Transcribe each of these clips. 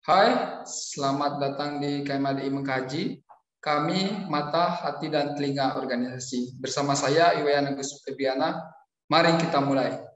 Hai, selamat datang di KMADI Mengkaji. Kami Mata, Hati, dan Telinga Organisasi. Bersama saya, Iwayan Agus Febiana. Mari kita mulai.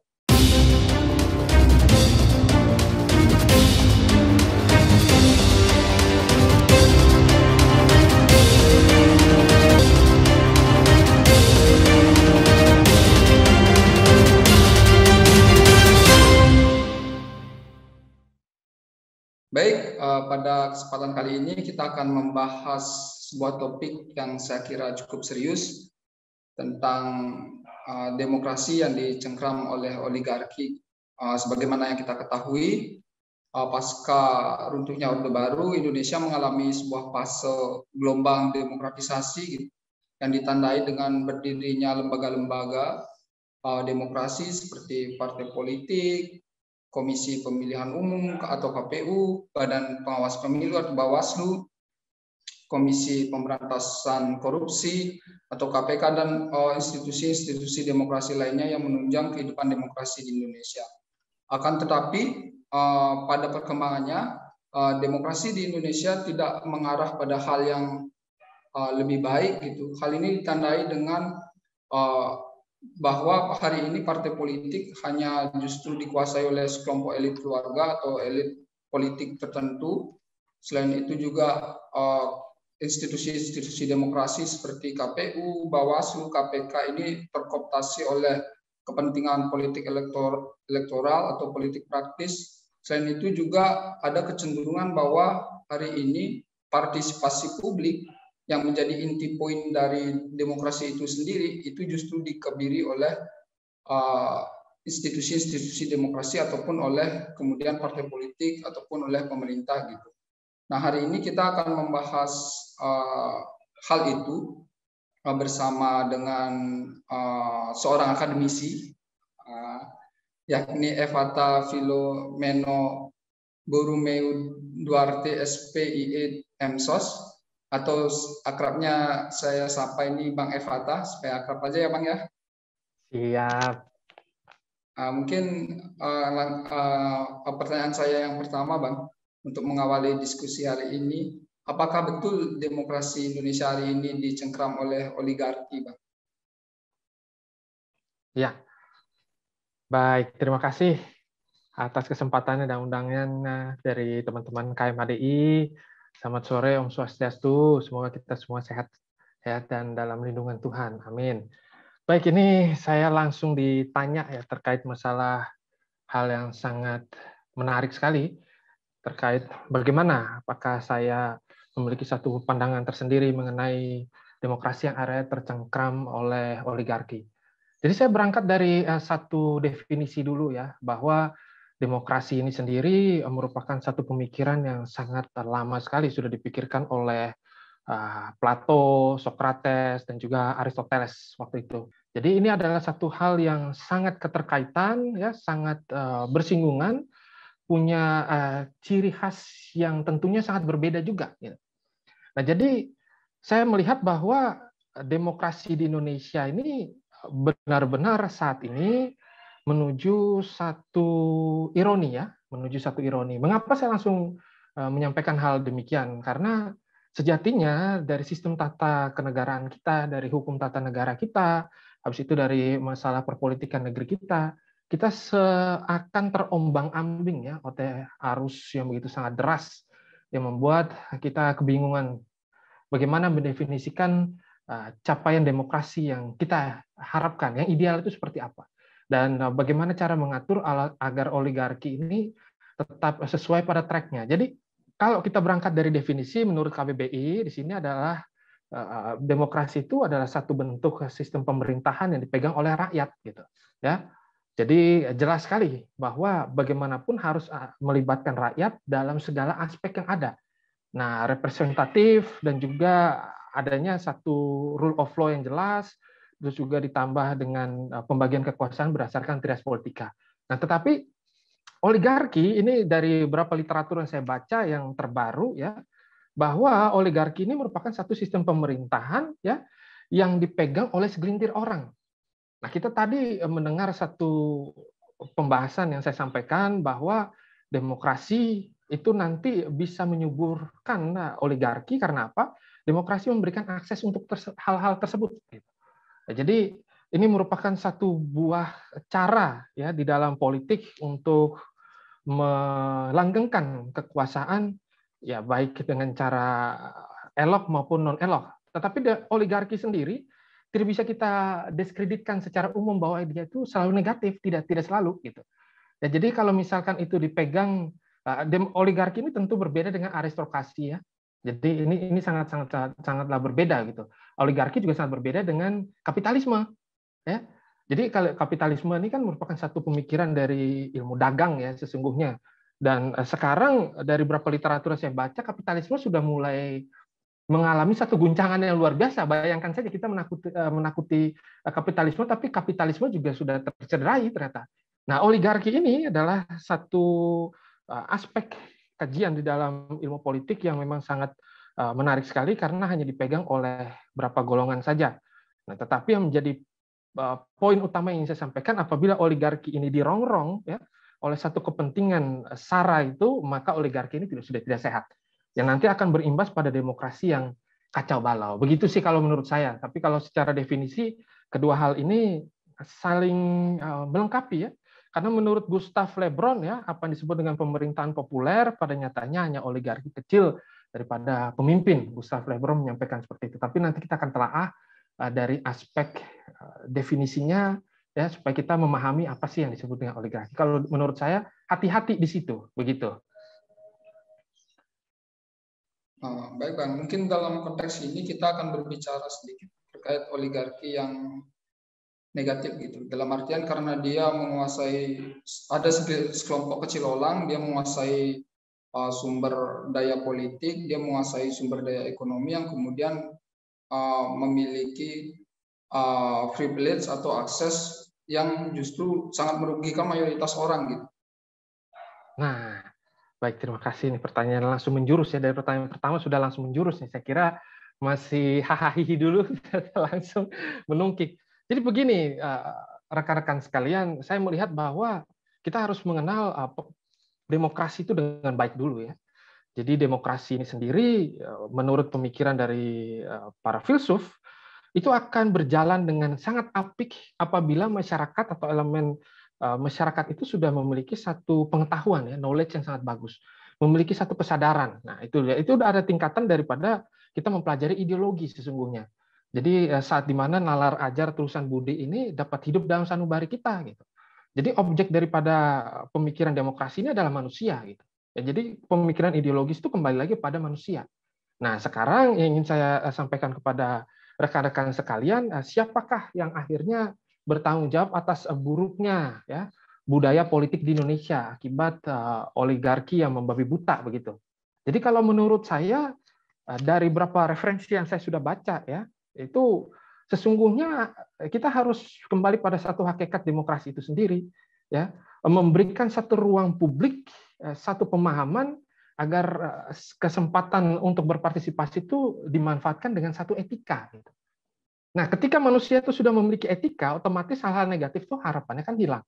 Baik, pada kesempatan kali ini kita akan membahas sebuah topik yang saya kira cukup serius tentang demokrasi yang dicengkram oleh oligarki. Sebagaimana yang kita ketahui, pasca runtuhnya Orde Baru, Indonesia mengalami sebuah fase gelombang demokratisasi yang ditandai dengan berdirinya lembaga-lembaga demokrasi seperti partai politik, Komisi Pemilihan Umum atau KPU, Badan Pengawas Pemilu atau Bawaslu, Komisi Pemberantasan Korupsi atau KPK, dan institusi-institusi demokrasi lainnya yang menunjang kehidupan demokrasi di Indonesia. Akan tetapi pada perkembangannya demokrasi di Indonesia tidak mengarah pada hal yang lebih baik gitu. Hal ini ditandai dengan bahwa hari ini partai politik hanya justru dikuasai oleh sekelompok elit keluarga atau elit politik tertentu. Selain itu juga institusi-institusi demokrasi seperti KPU, Bawaslu, KPK ini terkooptasi oleh kepentingan politik elektoral atau politik praktis. Selain itu juga ada kecenderungan bahwa hari ini partisipasi publik yang menjadi inti poin dari demokrasi itu sendiri itu justru dikebiri oleh institusi-institusi demokrasi ataupun oleh kemudian partai politik ataupun oleh pemerintah gitu. Nah, hari ini kita akan membahas hal itu bersama dengan seorang akademisi yakni Evata Filomeno Borromeo Duarte SPIE MSOS, atau akrabnya saya sapa ini Bang Evata, supaya akrab aja ya Bang ya. Siap. Mungkin pertanyaan saya yang pertama Bang, untuk mengawali diskusi hari ini, apakah betul demokrasi Indonesia hari ini dicengkram oleh oligarki Bang? Ya, baik, terima kasih atas kesempatannya dan undangannya dari teman-teman KMADI. Selamat sore, Om Swastiastu. Semoga kita semua sehat dan dalam lindungan Tuhan. Amin. Baik, ini saya langsung ditanya ya terkait masalah hal yang sangat menarik sekali terkait bagaimana apakah saya memiliki satu pandangan tersendiri mengenai demokrasi yang akhirnya tercengkram oleh oligarki. Jadi saya berangkat dari satu definisi dulu ya, bahwa demokrasi ini sendiri merupakan satu pemikiran yang sangat lama sekali sudah dipikirkan oleh Plato, Socrates, dan juga Aristoteles waktu itu. Jadi ini adalah satu hal yang sangat keterkaitan, ya, sangat bersinggungan, punya ciri khas yang tentunya sangat berbeda juga. Nah, jadi saya melihat bahwa demokrasi di Indonesia ini benar-benar saat ini menuju satu ironi ya, menuju satu ironi. Mengapa saya langsung menyampaikan hal demikian? Karena sejatinya dari sistem tata kenegaraan kita, dari hukum tata negara kita, habis itu dari masalah perpolitikan negeri kita seakan terombang-ambing ya oleh arus yang begitu sangat deras yang membuat kita kebingungan bagaimana mendefinisikan capaian demokrasi yang kita harapkan, yang ideal itu seperti apa. Dan bagaimana cara mengatur agar oligarki ini tetap sesuai pada tracknya. Jadi kalau kita berangkat dari definisi menurut KBBI, di sini adalah demokrasi itu adalah satu bentuk sistem pemerintahan yang dipegang oleh rakyat, gitu. Ya, jadi jelas sekali bahwa bagaimanapun harus melibatkan rakyat dalam segala aspek yang ada. Nah, representatif dan juga adanya satu rule of law yang jelas, terus juga ditambah dengan pembagian kekuasaan berdasarkan trias politika. Nah, tetapi oligarki ini dari beberapa literatur yang saya baca yang terbaru ya, bahwa oligarki ini merupakan satu sistem pemerintahan ya yang dipegang oleh segelintir orang. Nah, kita tadi mendengar satu pembahasan yang saya sampaikan bahwa demokrasi itu nanti bisa menyuburkan oligarki. Karena apa? Demokrasi memberikan akses untuk hal-hal tersebut. Jadi ini merupakan satu buah cara ya di dalam politik untuk melanggengkan kekuasaan, ya baik dengan cara elok maupun non elok. Tetapi oligarki sendiri tidak bisa kita diskreditkan secara umum bahwa dia itu selalu negatif, tidak selalu gitu. Ya, jadi kalau misalkan itu dipegang, oligarki ini tentu berbeda dengan aristokrasi ya. Jadi ini sangatlah berbeda gitu. Oligarki juga sangat berbeda dengan kapitalisme ya. Jadi kalau kapitalisme ini kan merupakan satu pemikiran dari ilmu dagang ya sesungguhnya. Dan sekarang dari beberapa literatur yang saya baca, kapitalisme sudah mulai mengalami satu guncangan yang luar biasa. Bayangkan saja kita menakuti kapitalisme, tapi kapitalisme juga sudah tercederai ternyata. Nah, oligarki ini adalah satu aspek kajian di dalam ilmu politik yang memang sangat menarik sekali karena hanya dipegang oleh beberapa golongan saja. Nah, tetapi yang menjadi poin utama yang ingin saya sampaikan, apabila oligarki ini dirongrong ya oleh satu kepentingan sara itu, maka oligarki ini sudah tidak sehat. Yang nanti akan berimbas pada demokrasi yang kacau balau. Begitu sih kalau menurut saya. Tapi kalau secara definisi, kedua hal ini saling melengkapi ya. Karena menurut Gustav Le Bon ya, apa yang disebut dengan pemerintahan populer pada nyatanya hanya oligarki kecil daripada pemimpin. Gustav Le Bon menyampaikan seperti itu. Tapi nanti kita akan telaah dari aspek definisinya ya supaya kita memahami apa sih yang disebut dengan oligarki. Kalau menurut saya hati-hati di situ, begitu. Baik Bang, mungkin dalam konteks ini kita akan berbicara sedikit terkait oligarki yang negatif gitu. Dalam artian karena dia menguasai, ada sekelompok kecil orang, dia menguasai sumber daya politik, dia menguasai sumber daya ekonomi yang kemudian memiliki privilege atau akses yang justru sangat merugikan mayoritas orang gitu. Nah, baik, terima kasih. Ini pertanyaan langsung menjurus ya. Dari pertanyaan pertama sudah langsung menjurus nih. Saya kira masih hahaha dulu, langsung menungkik. Jadi begini, rekan-rekan sekalian, saya melihat bahwa kita harus mengenal demokrasi itu dengan baik dulu ya. Jadi demokrasi ini sendiri, menurut pemikiran dari para filsuf, itu akan berjalan dengan sangat apik apabila masyarakat atau elemen masyarakat itu sudah memiliki satu pengetahuan ya, knowledge yang sangat bagus, memiliki satu kesadaran. Nah, itu udah ada tingkatan daripada kita mempelajari ideologi sesungguhnya. Jadi saat dimana nalar ajar tulisan budi ini dapat hidup dalam sanubari kita gitu. Jadi objek daripada pemikiran demokrasi ini adalah manusia gitu. Ya, jadi pemikiran ideologis itu kembali lagi pada manusia. Nah, sekarang yang ingin saya sampaikan kepada rekan-rekan sekalian, siapakah yang akhirnya bertanggung jawab atas buruknya ya budaya politik di Indonesia akibat oligarki yang membabi buta begitu. Jadi kalau menurut saya dari beberapa referensi yang saya sudah baca ya, itu sesungguhnya kita harus kembali pada satu hakikat demokrasi itu sendiri ya, memberikan satu ruang publik, satu pemahaman agar kesempatan untuk berpartisipasi itu dimanfaatkan dengan satu etika. Nah, ketika manusia itu sudah memiliki etika, otomatis hal-hal negatif itu harapannya kan hilang.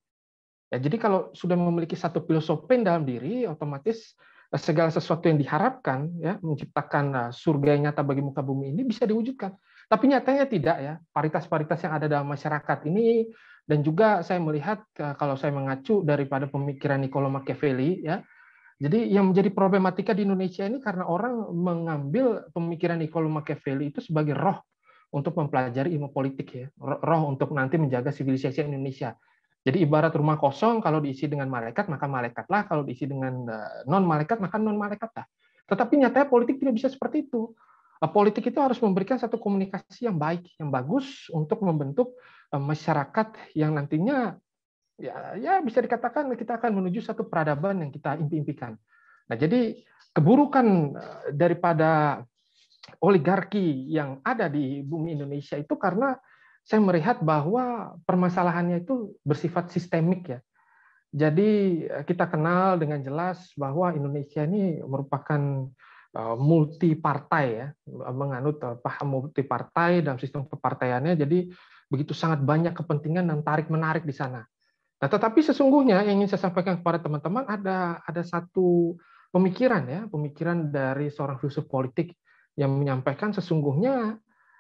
Ya, jadi kalau sudah memiliki satu filosofi dalam diri, otomatis segala sesuatu yang diharapkan, ya, menciptakan surga yang nyata bagi muka bumi ini bisa diwujudkan. Tapi nyatanya tidak ya, paritas-paritas yang ada dalam masyarakat ini, dan juga saya melihat kalau saya mengacu daripada pemikiran Niccolo Machiavelli, ya, jadi yang menjadi problematika di Indonesia ini karena orang mengambil pemikiran Niccolo Machiavelli itu sebagai roh untuk mempelajari ilmu politik ya, roh untuk nanti menjaga sivilisasi Indonesia. Jadi ibarat rumah kosong, kalau diisi dengan malaikat maka malaikatlah, kalau diisi dengan non malaikat maka non malaikatlah. Tetapi nyatanya politik tidak bisa seperti itu. Politik itu harus memberikan satu komunikasi yang baik, yang bagus untuk membentuk masyarakat yang nantinya ya bisa dikatakan kita akan menuju satu peradaban yang kita impi-impikan. Nah, jadi keburukan daripada oligarki yang ada di bumi Indonesia itu karena saya melihat bahwa permasalahannya itu bersifat sistemik ya. Jadi kita kenal dengan jelas bahwa Indonesia ini merupakan multi partai ya, menganut paham multi partai dalam sistem kepartaiannya. Jadi begitu sangat banyak kepentingan dan tarik-menarik di sana. Nah, tetapi sesungguhnya yang ingin saya sampaikan kepada teman-teman ada satu pemikiran dari seorang filsuf politik yang menyampaikan sesungguhnya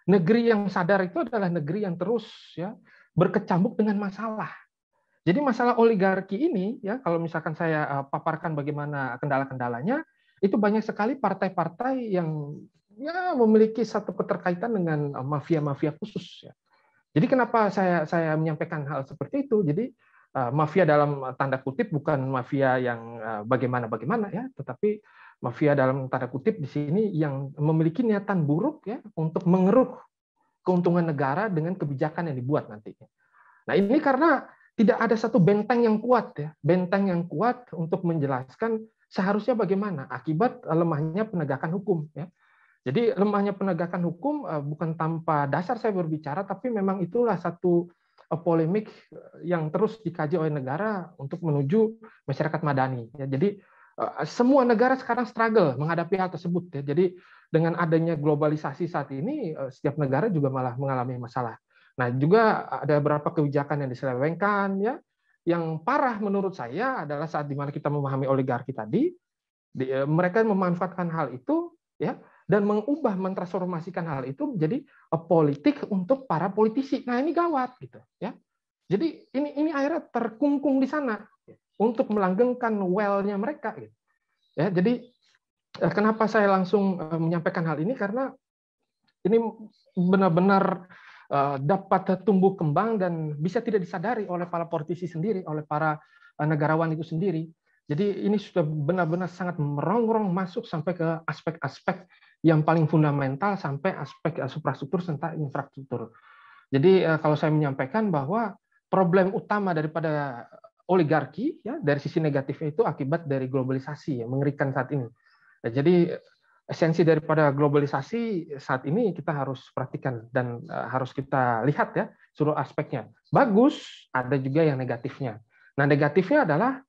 negeri yang sadar itu adalah negeri yang terus ya berkecambuk dengan masalah. Jadi masalah oligarki ini ya kalau misalkan saya paparkan bagaimana kendala-kendalanya, itu banyak sekali partai-partai yang ya memiliki satu keterkaitan dengan mafia-mafia khusus ya. Jadi kenapa saya menyampaikan hal seperti itu? Jadi mafia dalam tanda kutip bukan mafia yang bagaimana-bagaimana ya, tetapi mafia dalam tanda kutip di sini yang memiliki niatan buruk ya untuk mengeruk keuntungan negara dengan kebijakan yang dibuat nantinya. Nah, ini karena tidak ada satu benteng yang kuat ya, benteng yang kuat untuk menjelaskan seharusnya bagaimana akibat lemahnya penegakan hukum ya. Jadi lemahnya penegakan hukum bukan tanpa dasar saya berbicara, tapi memang itulah satu polemik yang terus dikaji oleh negara untuk menuju masyarakat madani. Ya, jadi semua negara sekarang struggle menghadapi hal tersebut. Ya. Jadi dengan adanya globalisasi saat ini, setiap negara juga malah mengalami masalah. Nah, juga ada beberapa kebijakan yang diselewengkan, ya. Yang parah menurut saya adalah saat dimana kita memahami oligarki tadi, mereka memanfaatkan hal itu, ya, dan mentransformasikan hal itu menjadi politik untuk para politisi. Nah, ini gawat gitu ya. Jadi ini akhirnya terkungkung di sana untuk melanggengkan well-nya mereka gitu. Ya, jadi kenapa saya langsung menyampaikan hal ini karena ini benar-benar dapat tumbuh kembang dan bisa tidak disadari oleh para politisi sendiri, oleh para negarawan itu sendiri. Jadi ini sudah benar-benar sangat merongrong masuk sampai ke aspek-aspek yang paling fundamental sampai aspek suprastruktur serta infrastruktur. Jadi kalau saya menyampaikan bahwa problem utama daripada oligarki ya dari sisi negatifnya itu akibat dari globalisasi yang mengerikan saat ini. Nah, jadi esensi daripada globalisasi saat ini kita harus perhatikan dan harus kita lihat ya seluruh aspeknya. Bagus, ada juga yang negatifnya. Nah, negatifnya adalah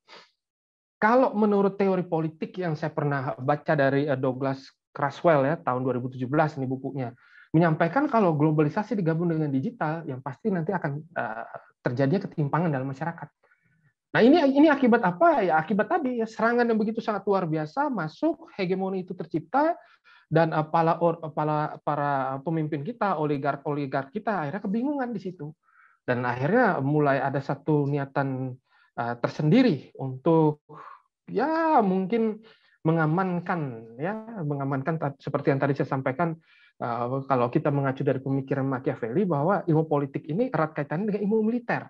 kalau menurut teori politik yang saya pernah baca dari Douglas Creswell ya tahun 2017 ini bukunya menyampaikan kalau globalisasi digabung dengan digital yang pasti nanti akan terjadinya ketimpangan dalam masyarakat. Nah, ini akibat apa? Ya akibat tadi ya serangan yang begitu sangat luar biasa masuk, hegemoni itu tercipta dan para pemimpin kita, oligark kita akhirnya kebingungan di situ. Dan akhirnya mulai ada satu niatan tersendiri untuk ya mungkin mengamankan seperti yang tadi saya sampaikan kalau kita mengacu dari pemikiran Machiavelli bahwa ilmu politik ini erat kaitannya dengan ilmu militer.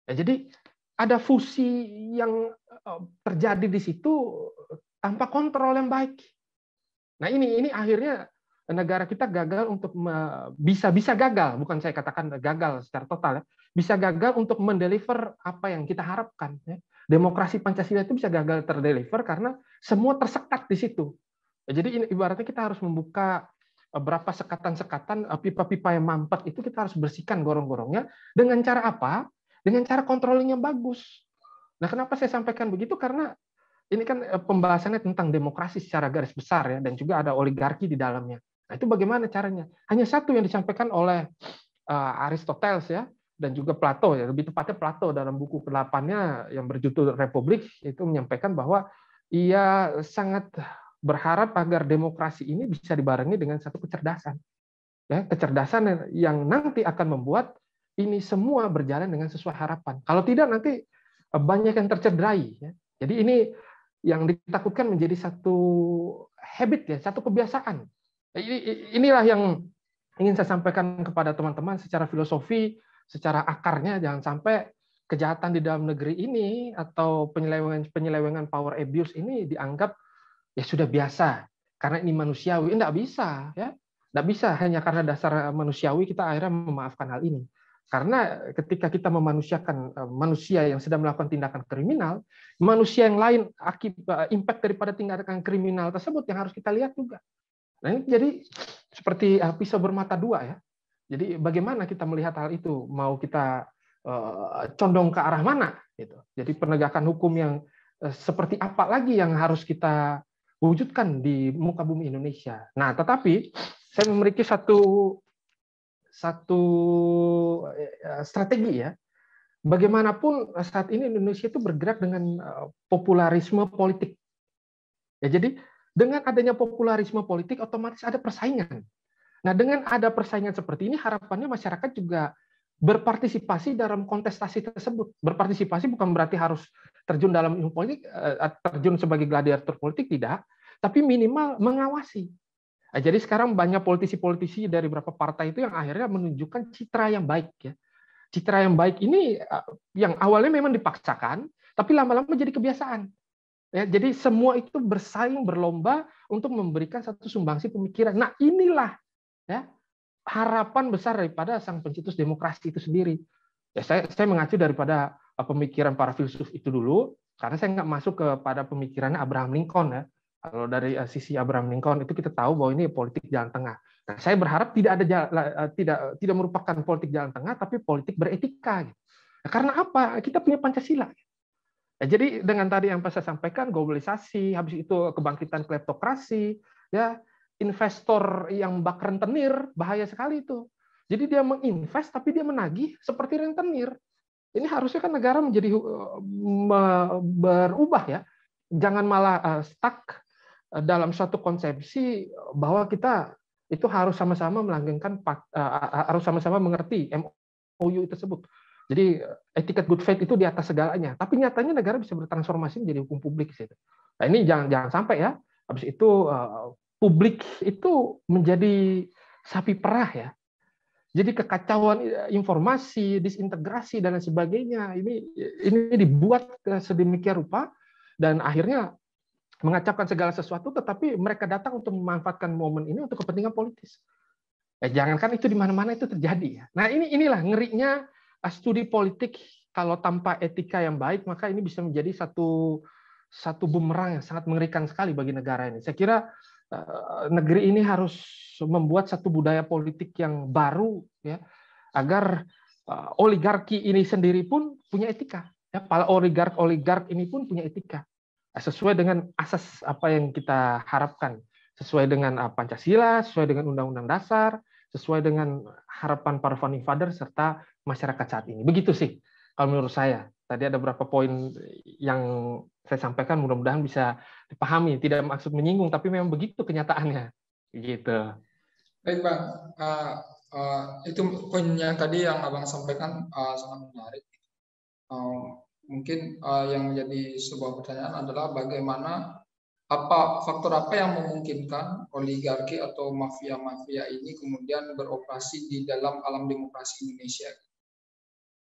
Ya, jadi ada fusi yang terjadi di situ tanpa kontrol yang baik. Nah, ini akhirnya negara kita gagal untuk bisa gagal, bukan saya katakan gagal secara total ya. Bisa gagal untuk mendeliver apa yang kita harapkan ya. Demokrasi Pancasila itu bisa gagal terdeliver karena semua tersekat di situ. Jadi ini ibaratnya kita harus membuka berapa sekatan-sekatan pipa-pipa yang mampet itu kita harus bersihkan gorong-gorongnya dengan cara apa? Dengan cara controlling yang bagus. Nah, kenapa saya sampaikan begitu? Karena ini kan pembahasannya tentang demokrasi secara garis besar ya, dan juga ada oligarki di dalamnya. Nah, itu bagaimana caranya? Hanya satu yang disampaikan oleh Aristoteles ya, dan juga Plato ya, lebih tepatnya Plato dalam buku ke-8-nya yang berjudul Republik itu menyampaikan bahwa ia sangat berharap agar demokrasi ini bisa dibarengi dengan satu kecerdasan. Ya, kecerdasan yang nanti akan membuat ini semua berjalan dengan sesuai harapan. Kalau tidak nanti banyak yang tercederai ya. Jadi ini yang ditakutkan menjadi satu habit ya, satu kebiasaan. Inilah yang ingin saya sampaikan kepada teman-teman secara filosofi, secara akarnya jangan sampai kejahatan di dalam negeri ini atau penyelewengan power abuse ini dianggap ya sudah biasa karena ini manusiawi. Enggak bisa ya. Enggak bisa hanya karena dasar manusiawi kita akhirnya memaafkan hal ini. Karena ketika kita memanusiakan manusia yang sedang melakukan tindakan kriminal, manusia yang lain akibat impact daripada tindakan kriminal tersebut yang harus kita lihat juga. Nah, ini jadi seperti pisau bermata dua ya. Jadi bagaimana kita melihat hal itu? Mau kita condong ke arah mana? Gitu. Jadi penegakan hukum yang seperti apa lagi yang harus kita wujudkan di muka bumi Indonesia. Nah, tetapi saya memiliki satu strategi ya. Bagaimanapun saat ini Indonesia itu bergerak dengan popularisme politik. Ya, jadi dengan adanya popularisme politik otomatis ada persaingan. Nah, dengan ada persaingan seperti ini, harapannya masyarakat juga berpartisipasi dalam kontestasi tersebut. Berpartisipasi bukan berarti harus terjun dalam ilmu politik, terjun sebagai gladiator politik, tidak, tapi minimal mengawasi. Nah, jadi sekarang banyak politisi-politisi dari beberapa partai itu yang akhirnya menunjukkan citra yang baik. Ya. Citra yang baik ini yang awalnya memang dipaksakan, tapi lama-lama jadi kebiasaan. Ya, jadi semua itu bersaing, berlomba untuk memberikan satu sumbangsi pemikiran. Nah, inilah ya harapan besar daripada sang pencetus demokrasi itu sendiri. Ya, saya mengacu daripada pemikiran para filsuf itu dulu, karena saya nggak masuk kepada pemikirannya Abraham Lincoln ya. Kalau dari sisi Abraham Lincoln itu kita tahu bahwa ini politik jalan tengah. Nah, saya berharap tidak ada tidak merupakan politik jalan tengah, tapi politik beretika. Gitu. Nah, karena apa? Kita punya Pancasila. Ya, jadi dengan tadi yang saya sampaikan, globalisasi, habis itu kebangkitan kleptokrasi, ya investor yang bak rentenir, bahaya sekali itu. Jadi dia menginvest tapi dia menagih seperti rentenir. Ini harusnya kan negara menjadi berubah ya. Jangan malah stuck dalam suatu konsepsi bahwa kita itu harus sama-sama melanggengkan, harus sama-sama mengerti MOU tersebut. Jadi etiket good faith itu di atas segalanya. Tapi nyatanya negara bisa bertransformasi menjadi hukum publik. Nah, ini jangan sampai ya. Habis itu publik itu menjadi sapi perah ya. Jadi kekacauan informasi, disintegrasi dan lain sebagainya ini dibuat sedemikian rupa dan akhirnya mengacaukan segala sesuatu, tetapi mereka datang untuk memanfaatkan momen ini untuk kepentingan politis. Jangankan itu di mana-mana itu terjadi ya. Nah, inilah ngerinya studi politik. Kalau tanpa etika yang baik, maka ini bisa menjadi satu bumerang yang sangat mengerikan sekali bagi negara ini. Saya kira negeri ini harus membuat satu budaya politik yang baru, ya, agar oligarki ini sendiri pun punya etika. Ya, para oligark ini pun punya etika, sesuai dengan asas apa yang kita harapkan, sesuai dengan Pancasila, sesuai dengan Undang-Undang Dasar, sesuai dengan harapan para founding father serta masyarakat saat ini. Begitu sih kalau menurut saya. Tadi ada beberapa poin yang saya sampaikan, mudah-mudahan bisa dipahami. Tidak maksud menyinggung, tapi memang begitu kenyataannya. Gitu. Baik, Bang. Itu poin yang tadi yang Abang sampaikan sangat menarik. Mungkin yang menjadi sebuah pertanyaan adalah bagaimana faktor apa yang memungkinkan oligarki atau mafia-mafia ini kemudian beroperasi di dalam alam demokrasi Indonesia?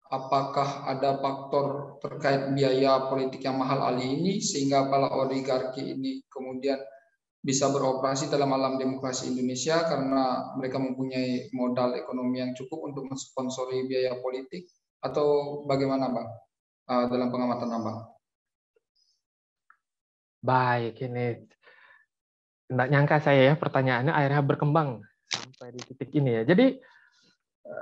Apakah ada faktor terkait biaya politik yang mahal ini sehingga para oligarki ini kemudian bisa beroperasi dalam alam demokrasi Indonesia karena mereka mempunyai modal ekonomi yang cukup untuk mensponsori biaya politik, atau bagaimana, Bang, dalam pengamatan Abang? Baik, ini nggak nyangka saya ya pertanyaannya akhirnya berkembang sampai di titik ini ya. Jadi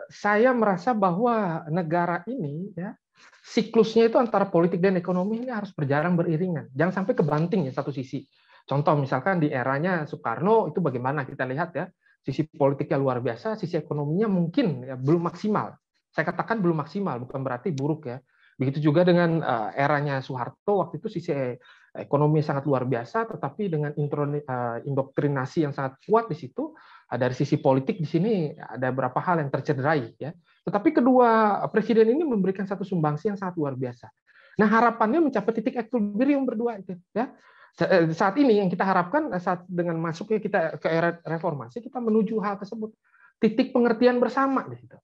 saya merasa bahwa negara ini ya siklusnya itu antara politik dan ekonomi ini harus berjalan beriringan. Jangan sampai kebanting ya satu sisi. Contoh misalkan di eranya Soekarno itu bagaimana kita lihat ya, sisi politiknya luar biasa, sisi ekonominya mungkin ya, belum maksimal. Saya katakan belum maksimal, bukan berarti buruk ya. Begitu juga dengan eranya Soeharto, waktu itu sisi ekonomi sangat luar biasa, tetapi dengan indoktrinasi yang sangat kuat di situ. Dari sisi politik di sini ada beberapa hal yang tercederai ya. Tetapi kedua presiden ini memberikan satu sumbangsi yang sangat luar biasa. Nah, harapannya mencapai titik equilibrium berdua itu ya. Saat ini yang kita harapkan saat dengan masuknya kita ke era reformasi, kita menuju hal tersebut. Titik pengertian bersama di situ.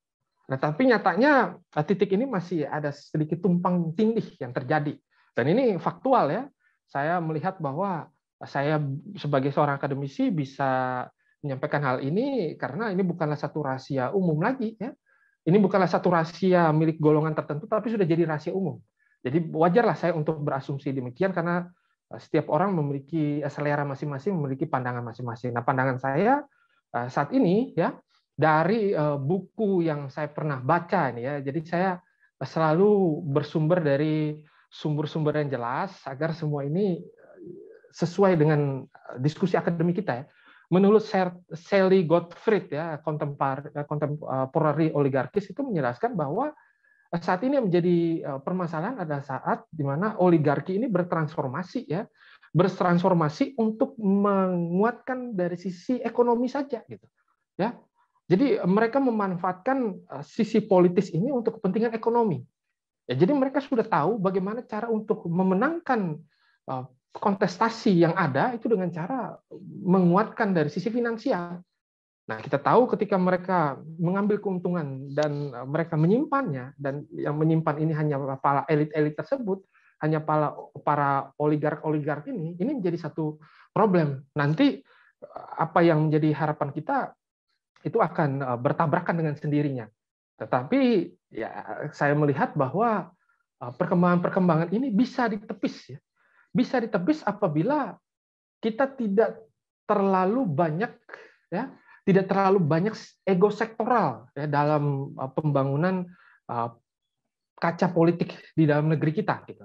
Nah, tapi nyatanya titik ini masih ada sedikit tumpang tindih yang terjadi. Dan ini faktual ya. Saya melihat bahwa saya sebagai seorang akademisi bisa menyampaikan hal ini karena ini bukanlah satu rahasia umum lagi ya. Ini bukanlah satu rahasia milik golongan tertentu, tapi sudah jadi rahasia umum. Jadi wajarlah saya untuk berasumsi demikian karena setiap orang memiliki selera masing-masing, memiliki pandangan masing-masing. Nah, pandangan saya saat ini ya dari buku yang saya pernah baca ini ya. Jadi saya selalu bersumber dari sumber-sumber yang jelas agar semua ini sesuai dengan diskusi akademik kita ya. Menurut Sally Gottfried ya, contemporary oligarkis itu menjelaskan bahwa saat ini yang menjadi permasalahan adalah saat di mana oligarki ini bertransformasi ya bertransformasi untuk menguatkan dari sisi ekonomi saja gitu. Ya. Jadi mereka memanfaatkan sisi politis ini untuk kepentingan ekonomi. Ya, jadi mereka sudah tahu bagaimana cara untuk memenangkan kontestasi yang ada itu dengan cara menguatkan dari sisi finansial. Nah, kita tahu ketika mereka mengambil keuntungan dan mereka menyimpannya, dan yang menyimpan ini hanya para elit-elit tersebut, hanya para oligark ini menjadi satu problem. Nanti apa yang menjadi harapan kita itu akan bertabrakan dengan sendirinya. Tetapi ya saya melihat bahwa perkembangan-perkembangan ini bisa ditepis, ya. Bisa ditepis apabila kita tidak terlalu banyak, ya, tidak terlalu banyak ego sektoral ya dalam pembangunan kaca politik di dalam negeri kita. Gitu.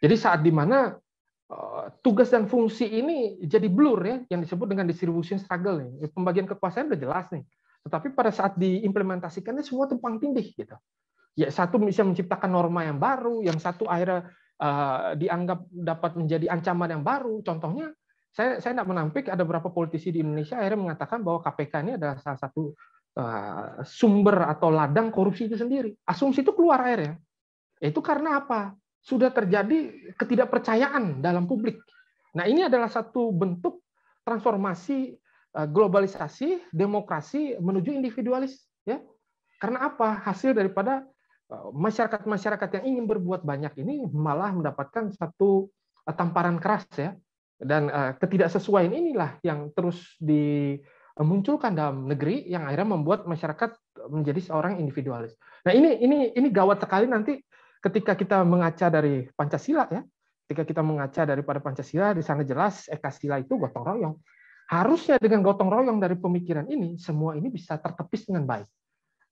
Jadi saat dimana tugas dan fungsi ini jadi blur ya, yang disebut dengan distribution struggle nih. Pembagian kekuasaan udah jelas nih. Tetapi pada saat diimplementasikannya semua tumpang tindih gitu. Ya satu bisa menciptakan norma yang baru, yang satu akhirnya dianggap dapat menjadi ancaman yang baru. Contohnya saya tidak menampik ada beberapa politisi di Indonesia akhirnya mengatakan bahwa KPK ini adalah salah satu sumber atau ladang korupsi itu sendiri. Asumsi itu keluar akhirnya. Itu karena apa? Sudah terjadi ketidakpercayaan dalam publik. Nah, ini adalah satu bentuk transformasi globalisasi demokrasi menuju individualis, ya. Karena apa? Hasil daripada masyarakat-masyarakat yang ingin berbuat banyak ini malah mendapatkan satu tamparan keras, ya. Dan ketidaksesuaian inilah yang terus dimunculkan dalam negeri yang akhirnya membuat masyarakat menjadi seorang individualis. Nah, ini gawat sekali nanti ketika kita mengaca dari Pancasila, ya. Ketika kita mengaca daripada Pancasila, di sana jelas Ekasila itu gotong royong. Harusnya dengan gotong royong dari pemikiran ini, semua ini bisa tertepis dengan baik.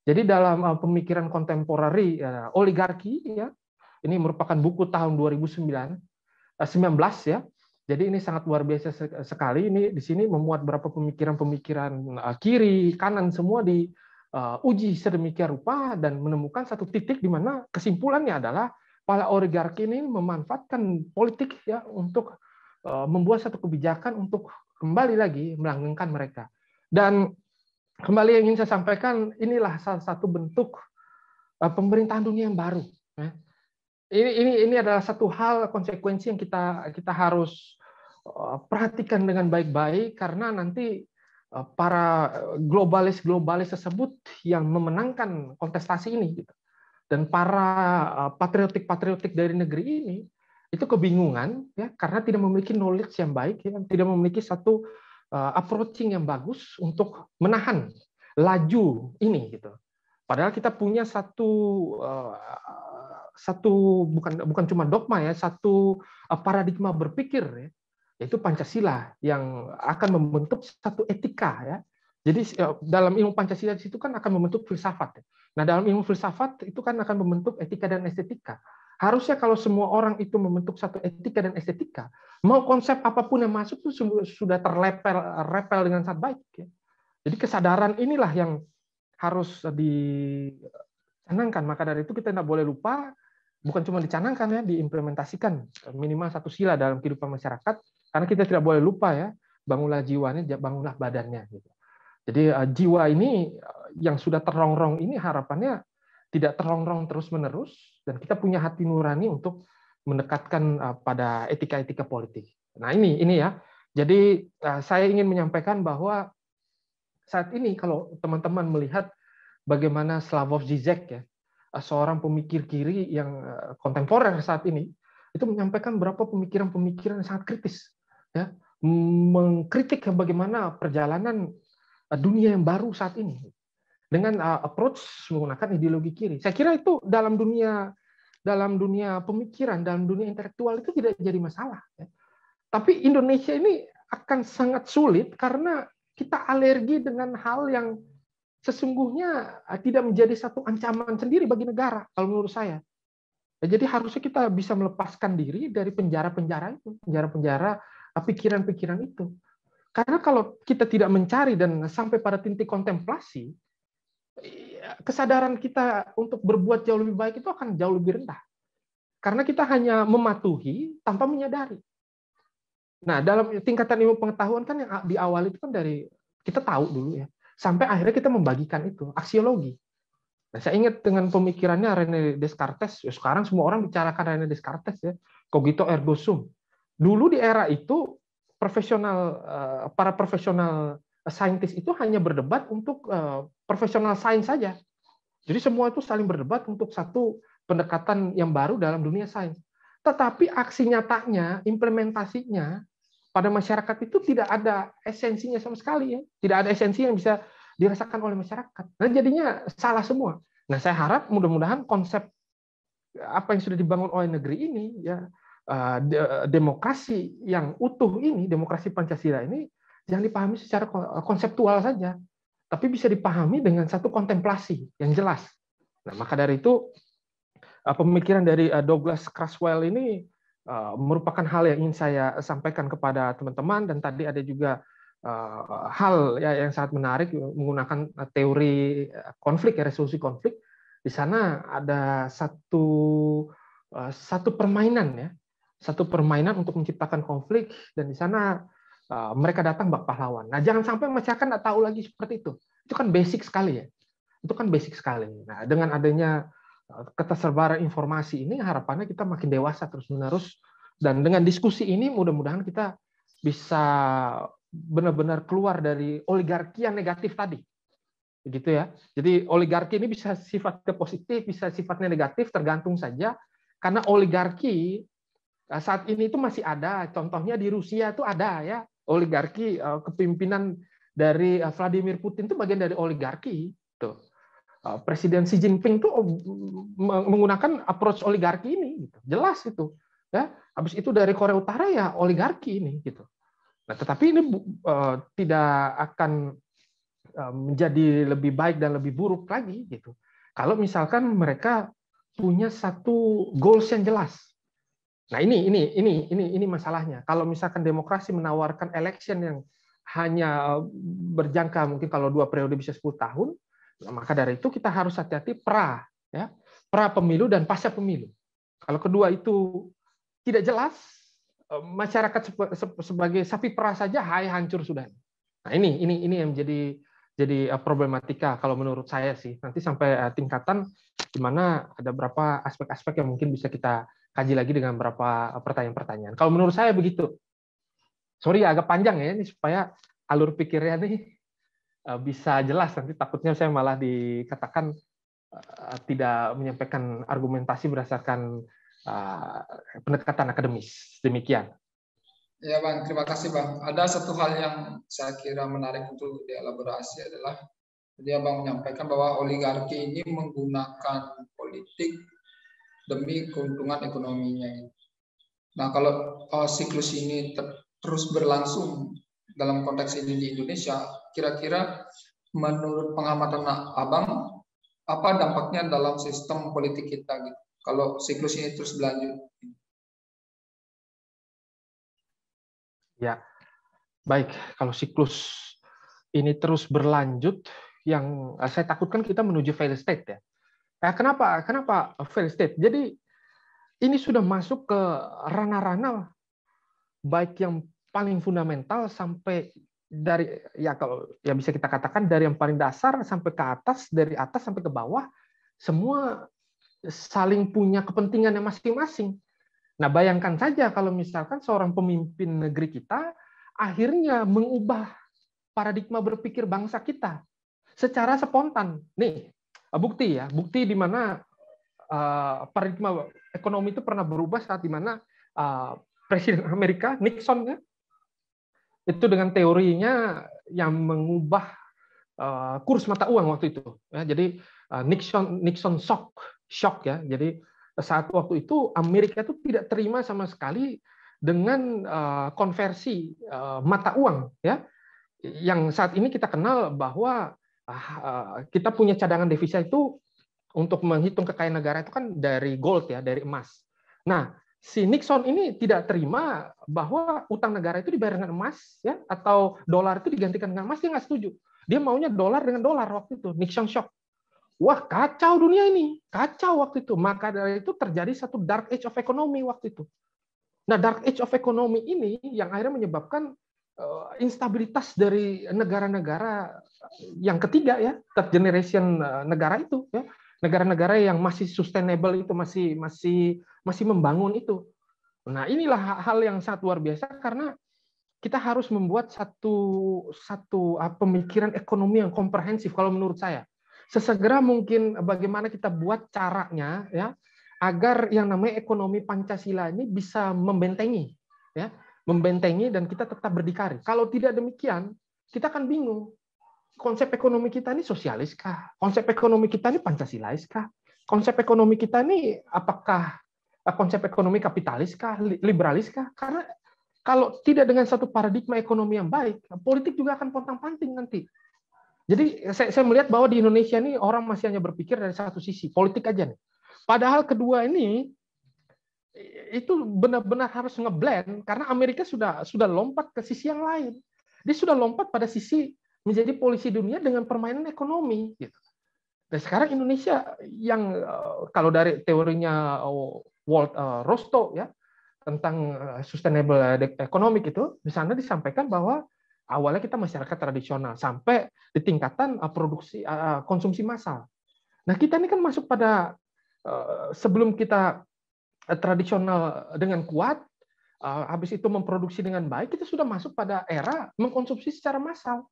Jadi dalam pemikiran kontemporari oligarki, ya, ini merupakan buku tahun 2019 ya. Jadi ini sangat luar biasa sekali. Ini di sini memuat beberapa pemikiran-pemikiran kiri, kanan semua diuji sedemikian rupa dan menemukan satu titik di mana kesimpulannya adalah para oligarki ini memanfaatkan politik ya untuk membuat satu kebijakan untuk kembali lagi melanggengkan mereka. Dan kembali yang ingin saya sampaikan, inilah salah satu bentuk pemerintahan dunia yang baru. Ini adalah satu hal konsekuensi yang kita harus perhatikan dengan baik-baik karena nanti para globalis tersebut yang memenangkan kontestasi ini, gitu. Dan para patriotik dari negeri ini itu kebingungan ya karena tidak memiliki knowledge yang baik, ya, tidak memiliki satu approaching yang bagus untuk menahan laju ini gitu. Padahal kita punya satu bukan cuma dogma ya, satu paradigma berpikir ya, yaitu Pancasila yang akan membentuk satu etika ya. Jadi dalam ilmu Pancasila di situ kan akan membentuk filsafat. Nah, dalam ilmu filsafat itu kan akan membentuk etika dan estetika. Harusnya kalau semua orang itu membentuk satu etika dan estetika, mau konsep apapun yang masuk itu sudah terrepel dengan sangat baik. Ya. Jadi kesadaran inilah yang harus dicanangkan. Maka dari itu kita tidak boleh lupa, bukan cuma dicanangkan ya, diimplementasikan minimal satu sila dalam kehidupan masyarakat. Karena kita tidak boleh lupa ya, bangunlah jiwanya, bangunlah badannya. Gitu. Jadi jiwa ini yang sudah terongrong ini harapannya tidak terongrong terus-menerus, dan kita punya hati nurani untuk mendekatkan pada etika-etika politik. Nah ini ya. Jadi saya ingin menyampaikan bahwa saat ini kalau teman-teman melihat bagaimana Slavoj Žižek ya, seorang pemikir kiri yang kontemporer saat ini, itu menyampaikan beberapa pemikiran-pemikiran yang sangat kritis, ya, mengkritik bagaimana perjalanan dunia yang baru saat ini dengan approach menggunakan ideologi kiri. Saya kira itu dalam dunia pemikiran, dalam dunia intelektual itu tidak jadi masalah. Ya. Tapi Indonesia ini akan sangat sulit karena kita alergi dengan hal yang sesungguhnya tidak menjadi satu ancaman sendiri bagi negara, kalau menurut saya. Ya, jadi harusnya kita bisa melepaskan diri dari penjara-penjara itu, penjara-penjara pikiran-pikiran itu. Karena kalau kita tidak mencari dan sampai pada titik kontemplasi, kesadaran kita untuk berbuat jauh lebih baik itu akan jauh lebih rendah. Karena kita hanya mematuhi tanpa menyadari. Nah, dalam tingkatan ilmu pengetahuan kan yang di awal itu kan dari kita tahu dulu ya, sampai akhirnya kita membagikan itu aksiologi. Nah, saya ingat dengan pemikirannya René Descartes. Ya, sekarang semua orang bicarakan René Descartes ya, cogito ergo sum. Dulu di era itu para profesional saintis itu hanya berdebat untuk profesional sains saja. Jadi semua itu saling berdebat untuk satu pendekatan yang baru dalam dunia sains. Tetapi aksi nyatanya, implementasinya pada masyarakat itu tidak ada esensinya sama sekali ya. Tidak ada esensi yang bisa dirasakan oleh masyarakat. Nah, jadinya salah semua. Nah, saya harap mudah-mudahan konsep apa yang sudah dibangun oleh negeri ini ya, demokrasi yang utuh ini, demokrasi Pancasila ini jangan dipahami secara konseptual saja, tapi bisa dipahami dengan satu kontemplasi yang jelas. Nah, maka dari itu pemikiran dari Douglas Creswell ini merupakan hal yang ingin saya sampaikan kepada teman-teman, dan tadi ada juga hal ya yang sangat menarik menggunakan teori konflik ya, resolusi konflik. Di sana ada satu permainan ya, satu permainan untuk menciptakan konflik, dan di sana mereka datang bak pahlawan. Nah, jangan sampai masyarakat nggak tahu lagi seperti itu. Itu kan basic sekali ya. Itu kan basic sekali. Nah, dengan adanya ketersebaran informasi ini, harapannya kita makin dewasa terus-menerus, dan dengan diskusi ini mudah-mudahan kita bisa benar-benar keluar dari oligarki yang negatif tadi. Begitu ya. Jadi oligarki ini bisa sifatnya positif, bisa sifatnya negatif, tergantung saja. Karena oligarki saat ini itu masih ada. Contohnya di Rusia itu ada ya, oligarki, kepemimpinan dari Vladimir Putin itu bagian dari oligarki. Tuh. Presiden Xi Jinping itu menggunakan approach oligarki ini, gitu. Jelas itu. Ya, habis itu dari Korea Utara ya oligarki ini, gitu. Nah, tetapi ini tidak akan menjadi lebih baik dan lebih buruk lagi, gitu. Kalau misalkan mereka punya satu goals yang jelas. Nah, ini masalahnya. Kalau misalkan demokrasi menawarkan election yang hanya berjangka mungkin kalau 2 periode bisa 10 tahun, nah, maka dari itu kita harus hati-hati pra pemilu dan pasca pemilu. Kalau kedua itu tidak jelas, masyarakat sebagai sapi perah saja, hancur sudah. Nah, ini yang jadi problematika kalau menurut saya sih. Nanti sampai tingkatan di mana ada beberapa aspek-aspek yang mungkin bisa kita kaji lagi dengan beberapa pertanyaan-pertanyaan. Kalau menurut saya begitu. Sorry agak panjang ya ini supaya alur pikirnya nih bisa jelas. Nanti takutnya saya malah dikatakan tidak menyampaikan argumentasi berdasarkan pendekatan akademis. Demikian. Ya Bang, terima kasih Bang. Ada satu hal yang saya kira menarik untuk dielaborasi adalah dia Bang menyampaikan bahwa oligarki ini menggunakan politik demi keuntungan ekonominya. Nah, kalau siklus ini terus berlangsung dalam konteks ini di Indonesia, kira-kira menurut pengamatan Abang, apa dampaknya dalam sistem politik kita gitu? Kalau siklus ini terus berlanjut? Ya, baik. Kalau siklus ini terus berlanjut, yang saya takutkan kita menuju failed state ya. Kenapa failed state? Jadi ini sudah masuk ke ranah-ranah baik yang paling fundamental sampai dari ya kalau ya bisa kita katakan dari yang paling dasar sampai ke atas, dari atas sampai ke bawah, semua saling punya kepentingan yang masing-masing. Nah, bayangkan saja kalau misalkan seorang pemimpin negeri kita akhirnya mengubah paradigma berpikir bangsa kita secara spontan. Nih, bukti di mana paradigma ekonomi itu pernah berubah saat di mana Presiden Amerika Nixon ya, itu dengan teorinya yang mengubah kurs mata uang waktu itu. Ya, jadi Nixon shock ya. Jadi saat waktu itu Amerika itu tidak terima sama sekali dengan konversi mata uang ya, yang saat ini kita kenal bahwa kita punya cadangan devisa itu untuk menghitung kekayaan negara itu kan dari gold ya, dari emas. Nah, si Nixon ini tidak terima bahwa utang negara itu dibayar dengan emas ya, atau dolar itu digantikan dengan emas. Dia nggak setuju. Dia maunya dolar dengan dolar waktu itu. Nixon shock. Wah, kacau dunia ini. Kacau waktu itu. Maka dari itu terjadi satu dark age of economy waktu itu. Nah, dark age of economy ini yang akhirnya menyebabkan instabilitas dari negara-negara yang ketiga ya, third generation negara itu ya. Negara-negara yang masih sustainable itu masih membangun itu. Nah, inilah hal yang sangat luar biasa karena kita harus membuat satu pemikiran ekonomi yang komprehensif kalau menurut saya. Sesegera mungkin bagaimana kita buat caranya ya agar yang namanya ekonomi Pancasila ini bisa membentengi ya, membentengi dan kita tetap berdikari. Kalau tidak demikian, kita akan bingung. Konsep ekonomi kita ini sosialis kah? Konsep ekonomi kita ini Pancasilais kah? Konsep ekonomi kita ini apakah konsep ekonomi kapitalis kah? Liberalis kah? Karena kalau tidak dengan satu paradigma ekonomi yang baik, politik juga akan pontang-panting nanti. Jadi saya melihat bahwa di Indonesia ini orang masih hanya berpikir dari satu sisi, politik aja nih. Padahal kedua ini itu benar-benar harus ngeblend karena Amerika sudah lompat ke sisi yang lain. Dia sudah lompat pada sisi menjadi polisi dunia dengan permainan ekonomi. Gitu. Dan sekarang Indonesia yang kalau dari teorinya Walt Rostow ya, tentang sustainable economic itu di sana disampaikan bahwa awalnya kita masyarakat tradisional sampai di tingkatan produksi konsumsi massal. Nah, kita ini kan masuk pada sebelum kita tradisional dengan kuat, habis itu memproduksi dengan baik, kita sudah masuk pada era mengkonsumsi secara massal.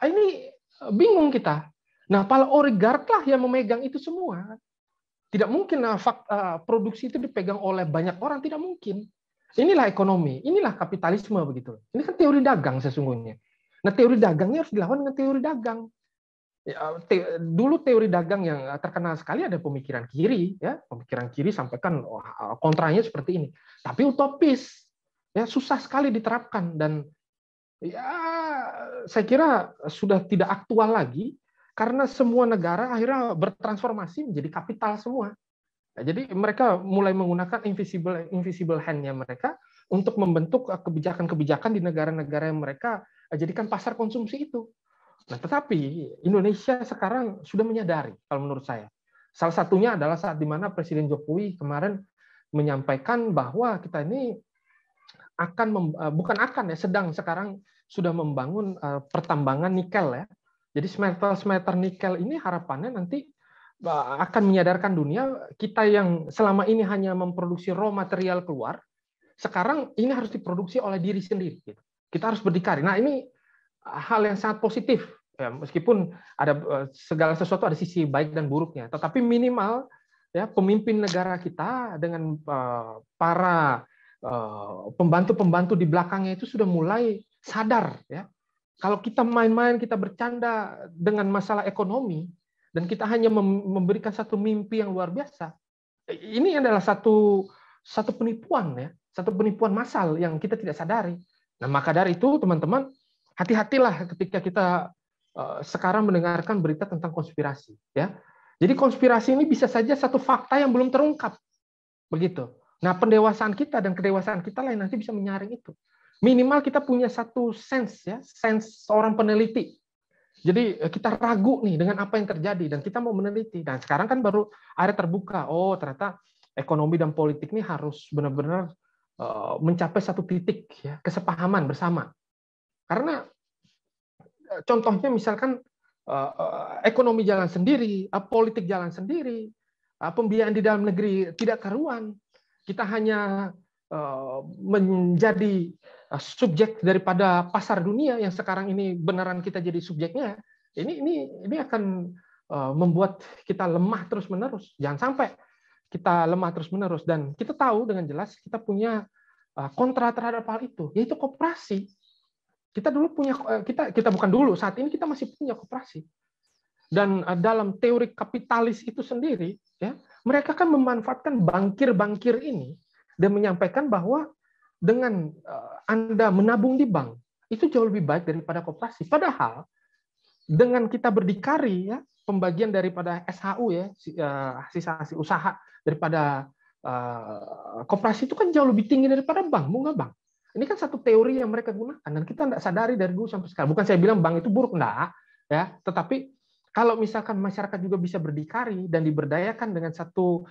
Ini bingung kita. Nah, para oligark lah yang memegang itu semua. Tidak mungkin produksi itu dipegang oleh banyak orang, tidak mungkin. Inilah ekonomi, inilah kapitalisme begitu. Ini kan teori dagang sesungguhnya. Nah, teori dagangnya harus dilawan dengan teori dagang. Dulu teori dagang yang terkenal sekali ada pemikiran kiri, ya, pemikiran kiri sampaikan kontranya seperti ini. Tapi utopis, ya susah sekali diterapkan dan ya saya kira sudah tidak aktual lagi. Karena semua negara akhirnya bertransformasi menjadi kapital semua. Nah, jadi mereka mulai menggunakan invisible hand-nya mereka untuk membentuk kebijakan-kebijakan di negara-negara yang mereka jadikan pasar konsumsi itu. Nah, tetapi Indonesia sekarang sudah menyadari, kalau menurut saya. Salah satunya adalah saat di mana Presiden Jokowi kemarin menyampaikan bahwa kita ini sedang sekarang sudah membangun pertambangan nikel ya. Jadi smelter nikel ini harapannya nanti akan menyadarkan dunia kita yang selama ini hanya memproduksi raw material keluar, sekarang ini harus diproduksi oleh diri sendiri. Kita harus berdikari. Nah, ini hal yang sangat positif. Ya, meskipun ada segala sesuatu ada sisi baik dan buruknya, tetapi minimal ya pemimpin negara kita dengan para pembantu-pembantu di belakangnya itu sudah mulai sadar ya. Kalau kita main-main, kita bercanda dengan masalah ekonomi, dan kita hanya memberikan satu mimpi yang luar biasa, ini adalah satu penipuan ya, satu penipuan massal yang kita tidak sadari. Nah, maka dari itu teman-teman, hati-hatilah ketika kita sekarang mendengarkan berita tentang konspirasi ya. Jadi konspirasi ini bisa saja satu fakta yang belum terungkap. Begitu. Nah, pendewasaan kita dan kedewasaan kita lah yang nanti bisa menyaring itu. Minimal kita punya satu sense seorang peneliti. Jadi kita ragu nih dengan apa yang terjadi dan kita mau meneliti. Dan sekarang kan baru akhirnya terbuka. Oh, ternyata ekonomi dan politik ini harus benar-benar mencapai satu titik ya, kesepahaman bersama. Karena contohnya misalkan ekonomi jalan sendiri, politik jalan sendiri, pembiayaan di dalam negeri tidak karuan. Kita hanya menjadi subjek daripada pasar dunia yang sekarang ini beneran kita jadi subjeknya. Ini akan membuat kita lemah terus-menerus. Jangan sampai kita lemah terus-menerus, dan kita tahu dengan jelas kita punya kontra terhadap hal itu, yaitu koperasi. Kita dulu punya kita bukan dulu, saat ini kita masih punya koperasi. Dan dalam teori kapitalis itu sendiri ya, mereka kan memanfaatkan bankir-bankir ini dan menyampaikan bahwa dengan Anda menabung di bank itu jauh lebih baik daripada koperasi. Padahal dengan kita berdikari ya, pembagian daripada SHU ya, sisa hasil usaha daripada koperasi itu kan jauh lebih tinggi daripada bank, bunga bank. Ini kan satu teori yang mereka gunakan dan kita tidak sadari dari dulu sampai sekarang. Bukan saya bilang bank itu buruk, enggak ya, tetapi kalau misalkan masyarakat juga bisa berdikari dan diberdayakan dengan satu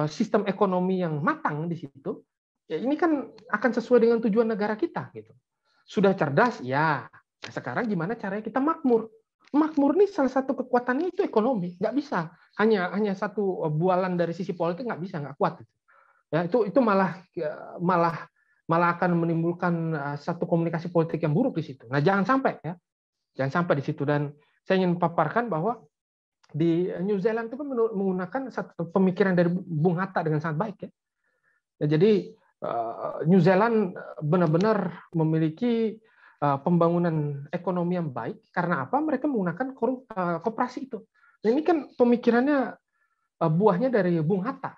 sistem ekonomi yang matang di situ, Ya, ini kan akan sesuai dengan tujuan negara kita gitu. Sudah cerdas, ya. Nah, sekarang gimana caranya kita makmur? Makmur nih salah satu kekuatannya itu ekonomi, nggak bisa hanya satu bualan dari sisi politik, nggak bisa, nggak kuat. Ya, itu malah malah malah akan menimbulkan satu komunikasi politik yang buruk di situ. Nah, jangan sampai ya, jangan sampai di situ. Dan saya ingin paparkan bahwa di New Zealand itu kan menggunakan satu pemikiran dari Bung Hatta dengan sangat baik ya. Ya, jadi New Zealand benar-benar memiliki pembangunan ekonomi yang baik karena apa? Mereka menggunakan koperasi itu. Nah, ini kan pemikirannya buahnya dari Bung Hatta.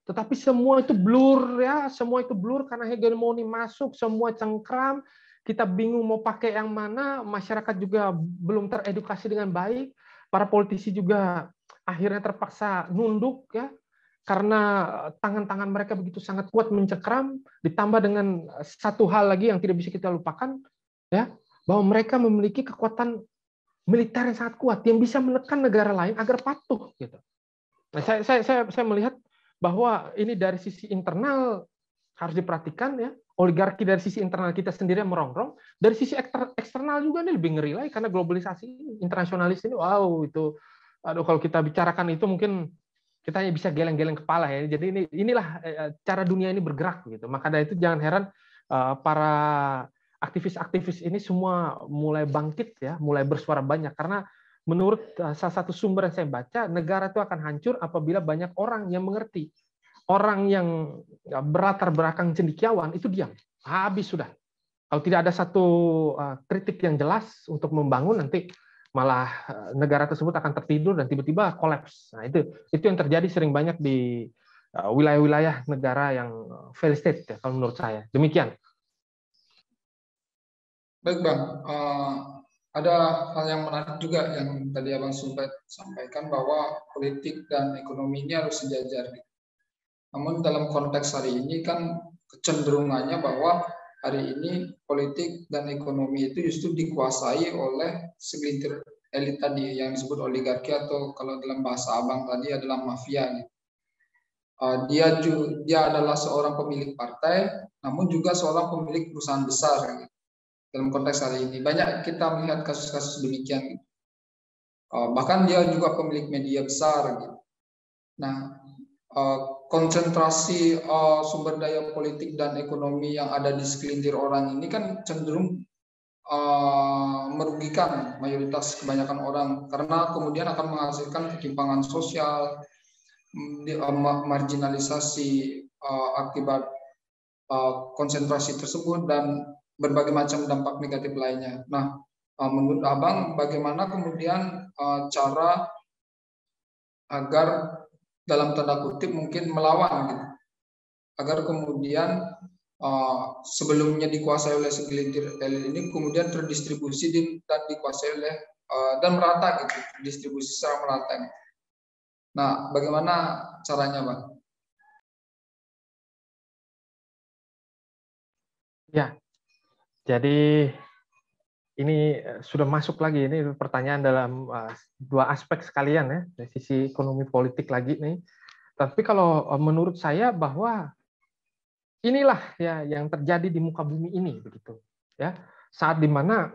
Tetapi semua itu blur ya, semua itu blur karena hegemoni masuk, semua cengkram, kita bingung mau pakai yang mana, masyarakat juga belum teredukasi dengan baik, para politisi juga akhirnya terpaksa nunduk ya, karena tangan-tangan mereka begitu sangat kuat mencengkram, ditambah dengan satu hal lagi yang tidak bisa kita lupakan, ya, bahwa mereka memiliki kekuatan militer yang sangat kuat yang bisa menekan negara lain agar patuh gitu. Nah, saya melihat bahwa ini dari sisi internal harus diperhatikan ya, oligarki dari sisi internal kita sendiri yang merongrong, dari sisi eksternal juga nih lebih ngeri lagi karena globalisasi internasionalis ini, wow itu, aduh kalau kita bicarakan itu mungkin kita hanya bisa geleng-geleng kepala ya. Jadi inilah cara dunia ini bergerak gitu. Maka dari itu jangan heran para aktivis-aktivis ini semua mulai bangkit ya, mulai bersuara banyak karena menurut salah satu sumber yang saya baca, negara itu akan hancur apabila banyak orang yang mengerti. Orang yang berlatar belakang cendekiawan itu diam. Habis sudah. Kalau tidak ada satu kritik yang jelas untuk membangun, nanti malah negara tersebut akan tertidur dan tiba-tiba kolaps. Nah, itu yang terjadi sering banyak di wilayah-wilayah negara yang failed state ya, kalau menurut saya. Demikian. Baik Bang, ada hal yang menarik juga yang tadi Abang sempat sampaikan bahwa politik dan ekonomi ini harus sejajar. Namun dalam konteks hari ini kan kecenderungannya bahwa hari ini politik dan ekonomi itu justru dikuasai oleh segelintir elit tadi yang disebut oligarki atau kalau dalam bahasa Abang tadi adalah mafia. Dia adalah seorang pemilik partai, namun juga seorang pemilik perusahaan besar. Dalam konteks hari ini banyak kita melihat kasus-kasus demikian. Bahkan dia juga pemilik media besar. Nah, konsentrasi sumber daya politik dan ekonomi yang ada di segelintir orang ini kan cenderung merugikan mayoritas kebanyakan orang karena kemudian akan menghasilkan ketimpangan sosial, marginalisasi akibat konsentrasi tersebut dan berbagai macam dampak negatif lainnya. Nah, menurut Abang bagaimana kemudian cara agar dalam tanda kutip mungkin melawan gitu, agar kemudian sebelumnya dikuasai oleh segelintir elit ini kemudian terdistribusi dan dikuasai oleh dan merata gitu, distribusi secara merata. Nah, bagaimana caranya, Bang? Ya, jadi ini sudah masuk lagi, ini pertanyaan dalam dua aspek sekalian ya, dari sisi ekonomi politik lagi nih. Tapi kalau menurut saya bahwa inilah ya yang terjadi di muka bumi ini begitu ya, saat dimana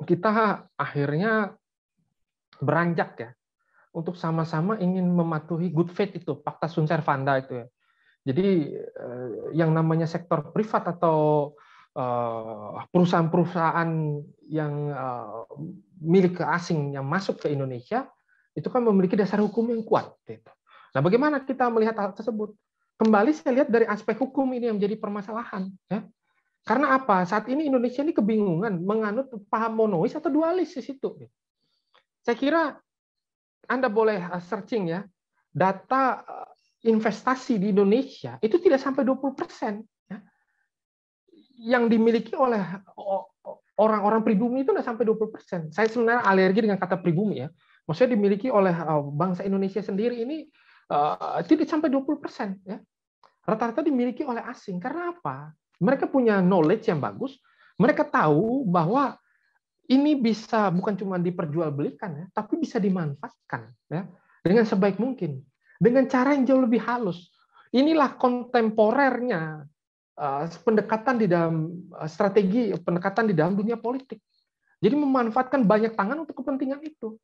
kita akhirnya beranjak ya untuk sama-sama ingin mematuhi good faith itu, fakta sunt servanda itu ya. Jadi yang namanya sektor privat atau perusahaan-perusahaan yang milik asing yang masuk ke Indonesia itu kan memiliki dasar hukum yang kuat. Gitu. Nah, bagaimana kita melihat hal tersebut? Kembali saya lihat dari aspek hukum ini yang menjadi permasalahan. Ya. Karena apa? Saat ini Indonesia ini kebingungan menganut paham monois atau dualis di situ. Saya kira Anda boleh searching ya, data investasi di Indonesia itu tidak sampai 20%. Ya. Yang dimiliki oleh orang-orang pribumi itu tidak sampai 20%. Saya sebenarnya alergi dengan kata pribumi ya. Maksudnya dimiliki oleh bangsa Indonesia sendiri ini tidak sampai 20%. Ya. Rata-rata dimiliki oleh asing. Karena apa? Mereka punya knowledge yang bagus. Mereka tahu bahwa ini bisa bukan cuma diperjualbelikan ya, tapi bisa dimanfaatkan ya dengan sebaik mungkin, dengan cara yang jauh lebih halus. Inilah kontemporernya pendekatan di dalam strategi pendekatan di dalam dunia politik. Jadi memanfaatkan banyak tangan untuk kepentingan itu.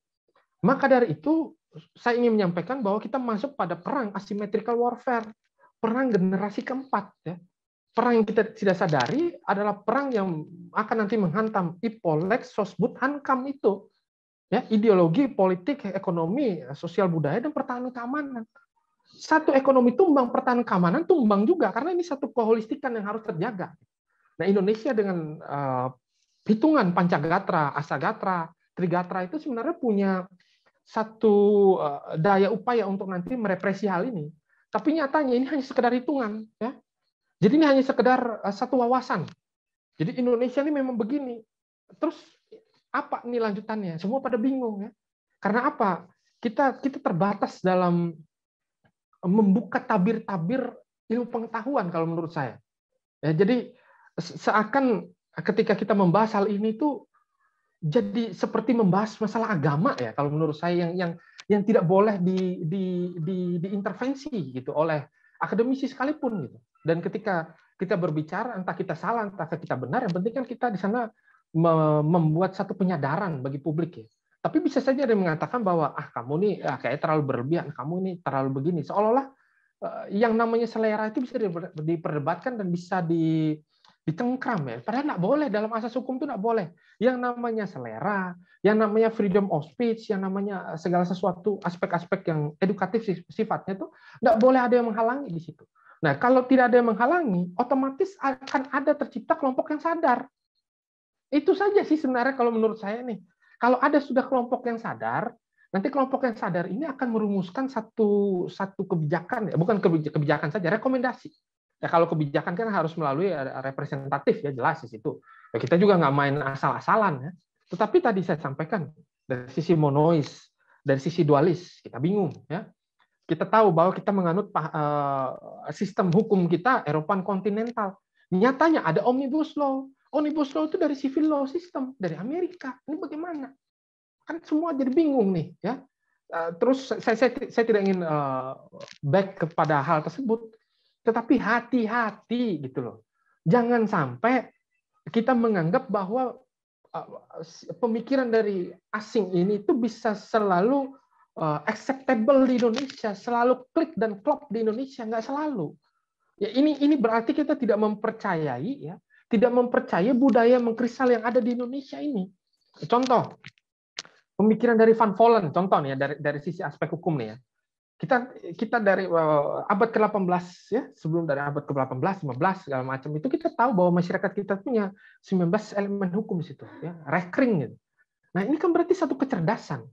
Maka dari itu saya ingin menyampaikan bahwa kita masuk pada perang asymmetrical warfare, perang generasi keempat. Ya. Perang yang kita tidak sadari adalah perang yang akan nanti menghantam IPOL, Lex, Sosbud, Hankam itu. Ya, ideologi, politik, ekonomi, sosial budaya, dan pertahanan keamanan. Satu ekonomi tumbang, pertahanan keamanan tumbang juga, karena ini satu keholistikan yang harus terjaga. Nah, Indonesia dengan hitungan Pancagatra, Asagatra, Trigatra itu sebenarnya punya satu daya upaya untuk nanti merepresi hal ini. Tapi nyatanya ini hanya sekedar hitungan. Ya. Jadi ini hanya sekedar satu wawasan. Jadi Indonesia ini memang begini. Terus apa nih lanjutannya? Semua pada bingung. Ya. Karena apa? Kita terbatas dalam membuka tabir-tabir ilmu pengetahuan kalau menurut saya. Ya, jadi seakan ketika kita membahas hal ini tuh jadi seperti membahas masalah agama ya kalau menurut saya yang tidak boleh diintervensi gitu oleh akademisi sekalipun gitu. Dan ketika kita berbicara entah kita salah entah kita benar, yang penting kan kita di sana membuat satu penyadaran bagi publik ya. Tapi bisa saja ada yang mengatakan bahwa kamu nih kayak terlalu berlebihan, kamu ini terlalu begini. Seolah-olah yang namanya selera itu bisa diperdebatkan dan bisa dicengkram ya. Padahal nggak boleh, dalam asas hukum itu nggak boleh. Yang namanya selera, yang namanya freedom of speech, yang namanya segala sesuatu aspek-aspek yang edukatif sifatnya itu nggak boleh ada yang menghalangi di situ. Nah, kalau tidak ada yang menghalangi, otomatis akan ada tercipta kelompok yang sadar. Itu saja sih sebenarnya kalau menurut saya nih. Kalau ada sudah kelompok yang sadar, nanti kelompok yang sadar ini akan merumuskan satu kebijakan, ya bukan kebijakan saja, rekomendasi. Ya kalau kebijakan kan harus melalui representatif ya jelas di situ. Ya, kita juga nggak main asal-asalan ya. Tetapi tadi saya sampaikan dari sisi monois, dari sisi dualis kita bingung ya. Kita tahu bahwa kita menganut sistem hukum kita Eropa kontinental. Nyatanya ada omnibus law. Omnibus law itu dari civil law system dari Amerika. Ini bagaimana? Kan semua jadi bingung nih ya. Terus saya tidak ingin back kepada hal tersebut, tetapi hati-hati gitu loh. Jangan sampai kita menganggap bahwa pemikiran dari asing ini itu bisa selalu acceptable di Indonesia, selalu klik dan klop di Indonesia, nggak selalu. Ya ini berarti kita tidak mempercayai ya, tidak mempercayai budaya mengkristal yang ada di Indonesia ini. Contoh, pemikiran dari Van Vollen, contoh nih ya, dari sisi aspek hukum nih ya. Kita dari abad ke-18 ya, sebelum dari abad ke-18, 15 segala macam itu kita tahu bahwa masyarakat kita punya 19 elemen hukum di situ ya, rekring gitu. Nah, ini kan berarti satu kecerdasan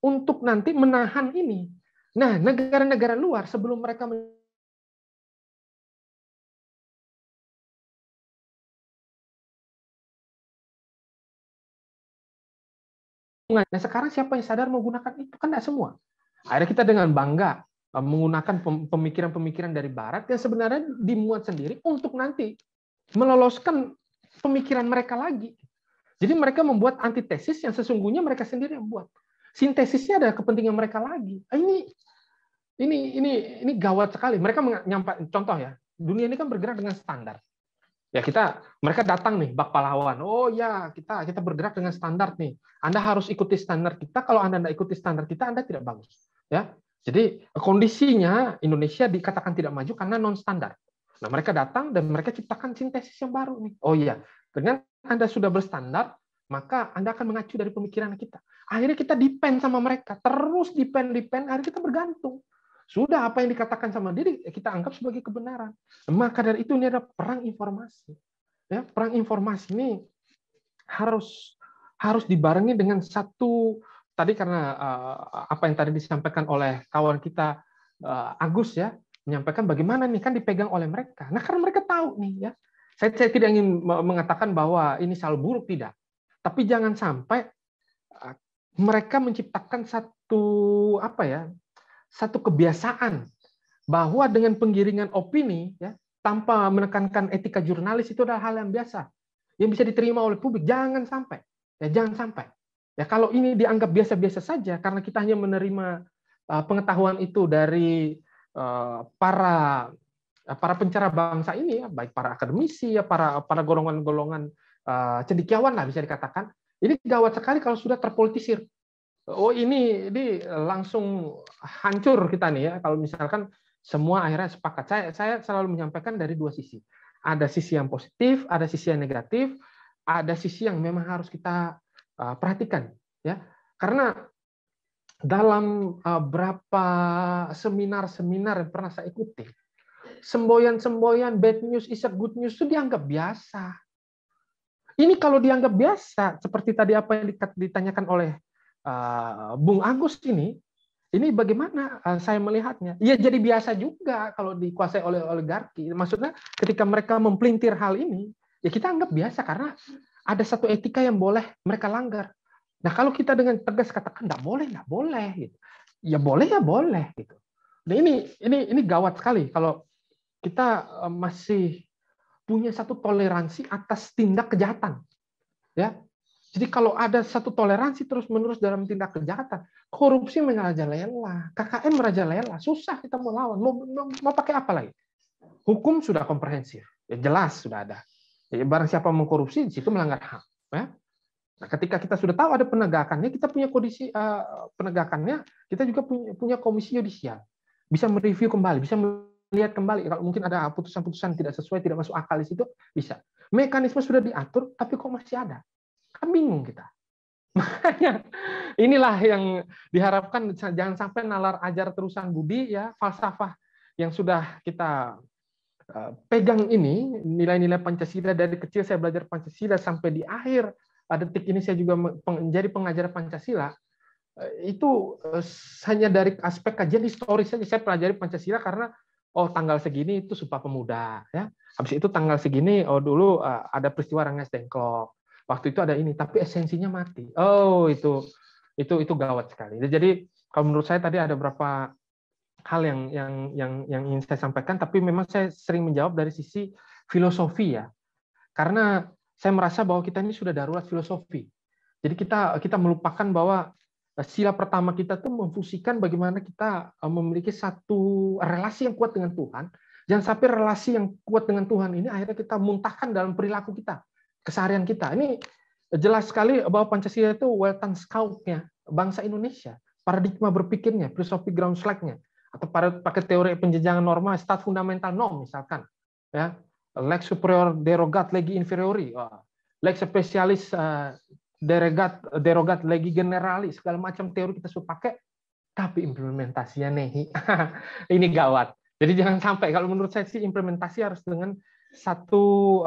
untuk nanti menahan ini. Nah, negara-negara luar sebelum mereka nah, sekarang siapa yang sadar menggunakan itu? Kan tidak semua. Akhirnya kita dengan bangga menggunakan pemikiran-pemikiran dari Barat yang sebenarnya dimuat sendiri untuk nanti meloloskan pemikiran mereka lagi. Jadi mereka membuat antitesis yang sesungguhnya mereka sendiri yang buat. Sintesisnya ada kepentingan mereka lagi. Ini gawat sekali. Mereka menyampaikan contoh ya. Dunia ini kan bergerak dengan standar. Ya mereka datang nih bak pahlawan. Oh ya, kita bergerak dengan standar nih. Anda harus ikuti standar kita. Kalau Anda tidak ikuti standar kita, Anda tidak bagus. Ya. Jadi kondisinya Indonesia dikatakan tidak maju karena non standar. Nah, mereka datang dan mereka ciptakan sintesis yang baru nih. Oh iya, dengan Anda sudah berstandar, maka Anda akan mengacu dari pemikiran kita. Akhirnya kita depend sama mereka, terus depend, akhirnya kita bergantung. Sudah apa yang dikatakan sama diri kita anggap sebagai kebenaran. Maka dari itu ini adalah perang informasi. Ya, perang informasi ini harus dibarengi dengan satu tadi karena apa yang tadi disampaikan oleh kawan kita Agus ya, menyampaikan bagaimana nih kan dipegang oleh mereka. Nah, karena mereka tahu nih ya. Saya tidak ingin mengatakan bahwa ini selalu buruk, tidak. Tapi jangan sampai mereka menciptakan satu kebiasaan bahwa dengan penggiringan opini ya tanpa menekankan etika jurnalis itu adalah hal yang biasa yang bisa diterima oleh publik. Jangan sampai. Ya kalau ini dianggap biasa-biasa saja karena kita hanya menerima pengetahuan itu dari para pencerah bangsa ini, ya, baik para akademisi, ya, para golongan-golongan cendekiawan lah bisa dikatakan, ini gawat sekali kalau sudah terpolitisir. Oh ini langsung hancur kita nih ya kalau misalkan semua akhirnya sepakat. Saya selalu menyampaikan dari dua sisi. Ada sisi yang positif, ada sisi yang negatif, ada sisi yang memang harus kita perhatikan ya. Karena dalam berapa seminar-seminar yang pernah saya ikuti, semboyan-semboyan bad news is a good news itu dianggap biasa. Ini kalau dianggap biasa, seperti tadi apa yang ditanyakan oleh Bung Agus ini bagaimana saya melihatnya? Ya jadi biasa juga kalau dikuasai oleh oligarki. Maksudnya ketika mereka mempelintir hal ini, ya kita anggap biasa karena ada satu etika yang boleh mereka langgar. Nah kalau kita dengan tegas katakan nggak boleh, gitu. Ya boleh, gitu. Nah ini gawat sekali kalau kita masih punya satu toleransi atas tindak kejahatan, ya. Jadi kalau ada satu toleransi terus-menerus dalam tindak kejahatan, korupsi merajalela, KKN merajalela, susah kita mau lawan. Mau pakai apa lagi? Hukum sudah komprehensif, ya jelas sudah ada. Ya, barang siapa mengkorupsi, di situ melanggar HAM. Ya. Nah, ketika kita sudah tahu ada penegakannya, kita punya kondisi penegakannya, kita juga punya komisi yudisial. Bisa mereview kembali, bisa melihat kembali. Kalau mungkin ada putusan-putusan tidak sesuai, tidak masuk akal di situ, bisa. Mekanisme sudah diatur, tapi kok masih ada? Kan bingung kita. Makanya inilah yang diharapkan jangan sampai nalar ajar terusan budi ya, falsafah yang sudah kita pegang ini, nilai-nilai Pancasila dari kecil saya belajar Pancasila sampai di akhir detik ini saya juga menjadi pengajar Pancasila. Itu hanya dari aspek kajian historis saja. Saya pelajari Pancasila karena tanggal segini itu Sumpah Pemuda ya. Habis itu tanggal segini dulu ada peristiwa Rengas Dengklok. Waktu itu ada ini, tapi esensinya mati. Oh, itu gawat sekali. Jadi kalau menurut saya tadi ada beberapa hal yang ingin saya sampaikan, tapi memang saya sering menjawab dari sisi filosofi ya. Karena saya merasa bahwa kita ini sudah darurat filosofi. Jadi kita melupakan bahwa sila pertama kita tuh memfungsikan bagaimana kita memiliki satu relasi yang kuat dengan Tuhan. Jangan sampai relasi yang kuat dengan Tuhan ini akhirnya kita muntahkan dalam perilaku kita. Keseharian kita. Ini jelas sekali bahwa Pancasila itu Weltan Scout-nya bangsa Indonesia, paradigma berpikirnya, filosofi ground slack-nya, atau pakai teori penjenjangan norma, stat fundamental norm misalkan, ya, lex superior derogat legi inferiori, lex specialis derogat legi generali, segala macam teori kita sudah pakai, tapi implementasinya nehi. Ini gawat. Jadi jangan sampai, kalau menurut saya sih implementasi harus dengan satu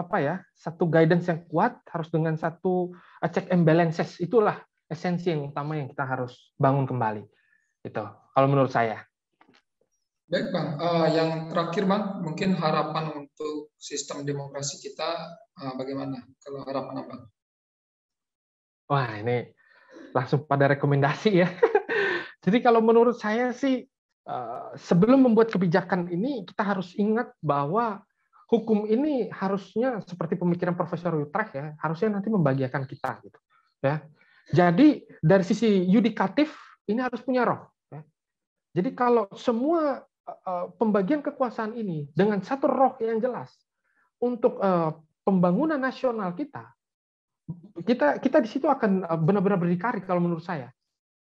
guidance yang kuat, harus dengan satu check and balances. Itulah esensi yang utama yang kita harus bangun kembali. Itu kalau menurut saya. Baik Bang, yang terakhir Bang, mungkin harapan untuk sistem demokrasi kita bagaimana? Kalau harapan Abang? Wah, ini langsung pada rekomendasi ya. Jadi kalau menurut saya sih sebelum membuat kebijakan ini kita harus ingat bahwa hukum ini harusnya seperti pemikiran Profesor Utrecht ya, harusnya nanti membahagiakan kita gitu. Ya. Jadi dari sisi yudikatif ini harus punya roh. Ya. Jadi kalau semua pembagian kekuasaan ini dengan satu roh yang jelas untuk pembangunan nasional kita di situ akan benar-benar berdikari kalau menurut saya.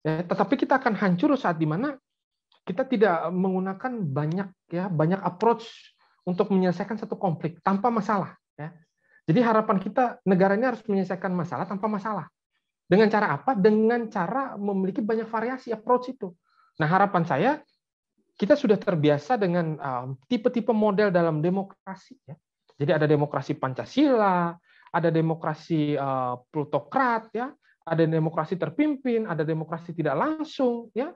Ya, tetapi kita akan hancur saat dimana kita tidak menggunakan banyak approach untuk menyelesaikan satu konflik tanpa masalah. Ya. Jadi harapan kita negaranya harus menyelesaikan masalah tanpa masalah. Dengan cara apa? Dengan cara memiliki banyak variasi approach itu. Nah harapan saya kita sudah terbiasa dengan tipe-tipe model dalam demokrasi. Ya. Jadi ada demokrasi Pancasila, ada demokrasi plutokrat, ya, ada demokrasi terpimpin, ada demokrasi tidak langsung, ya,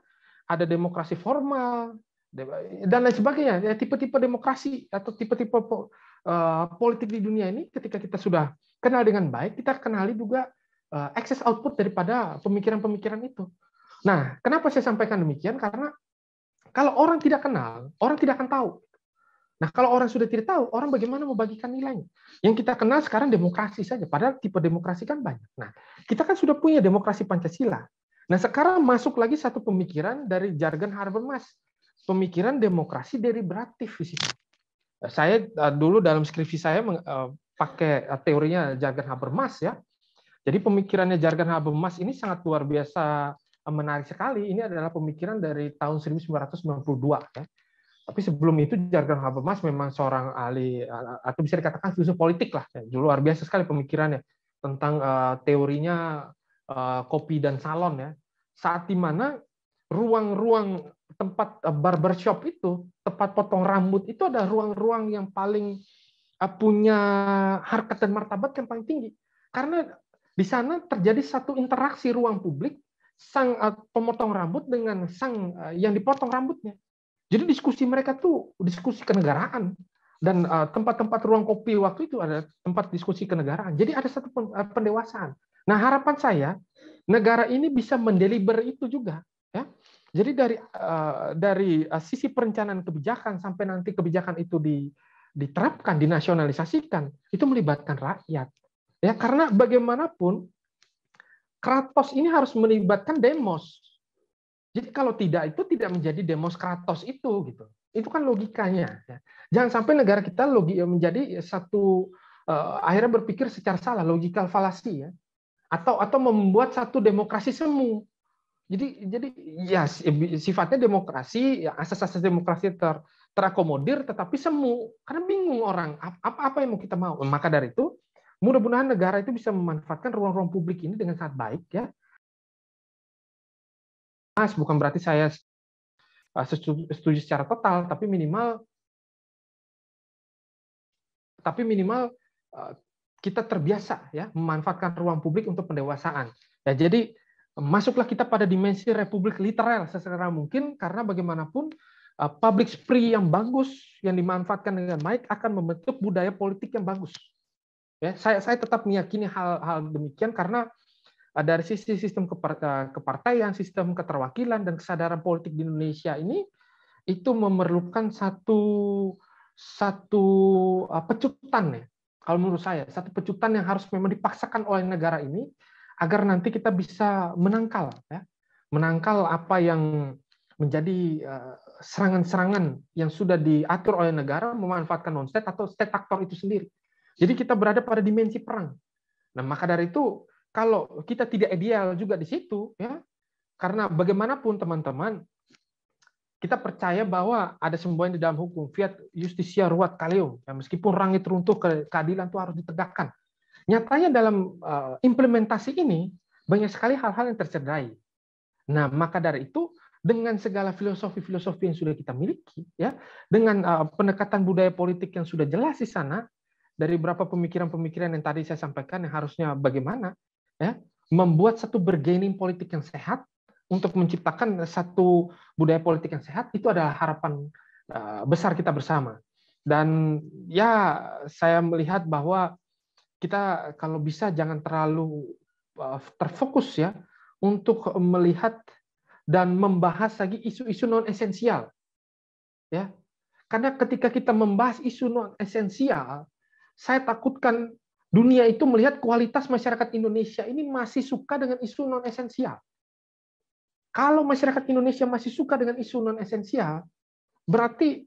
ada demokrasi formal, dan lain sebagainya. Ya, tipe-tipe demokrasi atau tipe-tipe politik di dunia ini, ketika kita sudah kenal dengan baik, kita kenali juga access output daripada pemikiran-pemikiran itu. Nah, kenapa saya sampaikan demikian? Karena kalau orang tidak kenal, orang tidak akan tahu. Nah, kalau orang sudah tidak tahu, orang bagaimana membagikan nilainya? Yang kita kenal sekarang demokrasi saja, padahal tipe demokrasi kan banyak. Nah, kita kan sudah punya demokrasi Pancasila. Nah, sekarang masuk lagi satu pemikiran dari jargon Habermas, pemikiran demokrasi deliberatif di situ. Saya dulu dalam skripsi saya pakai teorinya Jürgen Habermas ya. Jadi pemikirannya Jürgen Habermas ini sangat luar biasa menarik sekali. Ini adalah pemikiran dari tahun 1992 ya. Tapi sebelum itu Jürgen Habermas memang seorang ahli atau bisa dikatakan filsuf politik lah. Luar biasa sekali pemikirannya tentang teorinya kopi dan salon ya. Saat di mana ruang-ruang tempat barbershop itu, tempat potong rambut itu ada ruang-ruang yang paling punya harkat dan martabat yang paling tinggi. Karena di sana terjadi satu interaksi ruang publik sang pemotong rambut dengan sang yang dipotong rambutnya. Jadi diskusi mereka tuh diskusi kenegaraan, dan tempat-tempat ruang kopi waktu itu ada tempat diskusi kenegaraan. Jadi ada satu pendewasaan. Nah, harapan saya negara ini bisa mendeliver itu juga ya. Jadi dari sisi perencanaan kebijakan sampai nanti kebijakan itu diterapkan, dinasionalisasikan, itu melibatkan rakyat. Ya, karena bagaimanapun Kratos ini harus melibatkan demos. Jadi kalau tidak, itu tidak menjadi demos Kratos itu gitu. Itu kan logikanya. Ya. Jangan sampai negara kita menjadi satu akhirnya berpikir secara salah, logikal falasi ya. Atau membuat satu demokrasi semu. Jadi ya sifatnya demokrasi, ya asas-asas demokrasi terakomodir tetapi semu. Karena bingung orang apa yang mau kita mau. Maka dari itu mudah-mudahan negara itu bisa memanfaatkan ruang-ruang publik ini dengan sangat baik ya. Bukan berarti saya setuju secara total, tapi minimal kita terbiasa ya memanfaatkan ruang publik untuk pendewasaan. Ya, jadi masuklah kita pada dimensi republik literal sesegera mungkin, karena bagaimanapun public spree yang bagus yang dimanfaatkan dengan baik akan membentuk budaya politik yang bagus. Ya, saya tetap meyakini hal demikian karena dari sisi sistem kepartaian, sistem keterwakilan, dan kesadaran politik di Indonesia ini itu memerlukan satu pecutan ya. Kalau menurut saya, satu pecutan yang harus memang dipaksakan oleh negara ini agar nanti kita bisa menangkal apa yang menjadi serangan-serangan yang sudah diatur oleh negara memanfaatkan non-state atau state actor itu sendiri. Jadi kita berada pada dimensi perang. Nah, maka dari itu kalau kita tidak ideal juga di situ, ya, karena bagaimanapun teman-teman, kita percaya bahwa ada semboyan di dalam hukum, fiat justisia ruat caelum, ya, meskipun langit runtuh, keadilan itu harus ditegakkan. Nyatanya dalam implementasi ini banyak sekali hal-hal yang tercederai. Nah, maka dari itu dengan segala filosofi-filosofi yang sudah kita miliki, ya, dengan pendekatan budaya politik yang sudah jelas di sana, dari beberapa pemikiran-pemikiran yang tadi saya sampaikan yang harusnya bagaimana, ya, membuat satu bargaining politik yang sehat untuk menciptakan satu budaya politik yang sehat, itu adalah harapan besar kita bersama. Dan ya saya melihat bahwa kita kalau bisa jangan terlalu terfokus ya untuk melihat dan membahas lagi isu-isu non esensial, ya, karena ketika kita membahas isu non esensial, saya takutkan dunia itu melihat kualitas masyarakat Indonesia ini masih suka dengan isu non esensial. Kalau masyarakat Indonesia masih suka dengan isu non esensial, berarti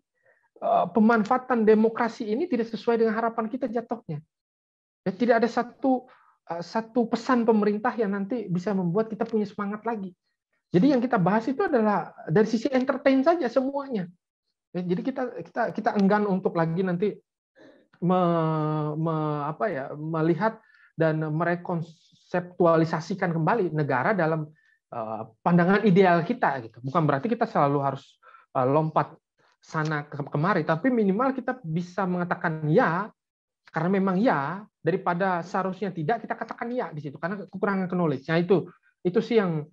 pemanfaatan demokrasi ini tidak sesuai dengan harapan kita jatuhnya. Ya, tidak ada satu pesan pemerintah yang nanti bisa membuat kita punya semangat lagi. Jadi yang kita bahas itu adalah dari sisi entertain saja semuanya. Ya, jadi kita enggan untuk lagi nanti melihat dan merekonseptualisasikan kembali negara dalam pandangan ideal kita gitu. Bukan berarti kita selalu harus lompat sana kemari, tapi minimal kita bisa mengatakan ya karena memang ya, daripada seharusnya tidak, kita katakan ya di situ karena kekurangan knowledge. Nah, itu sih yang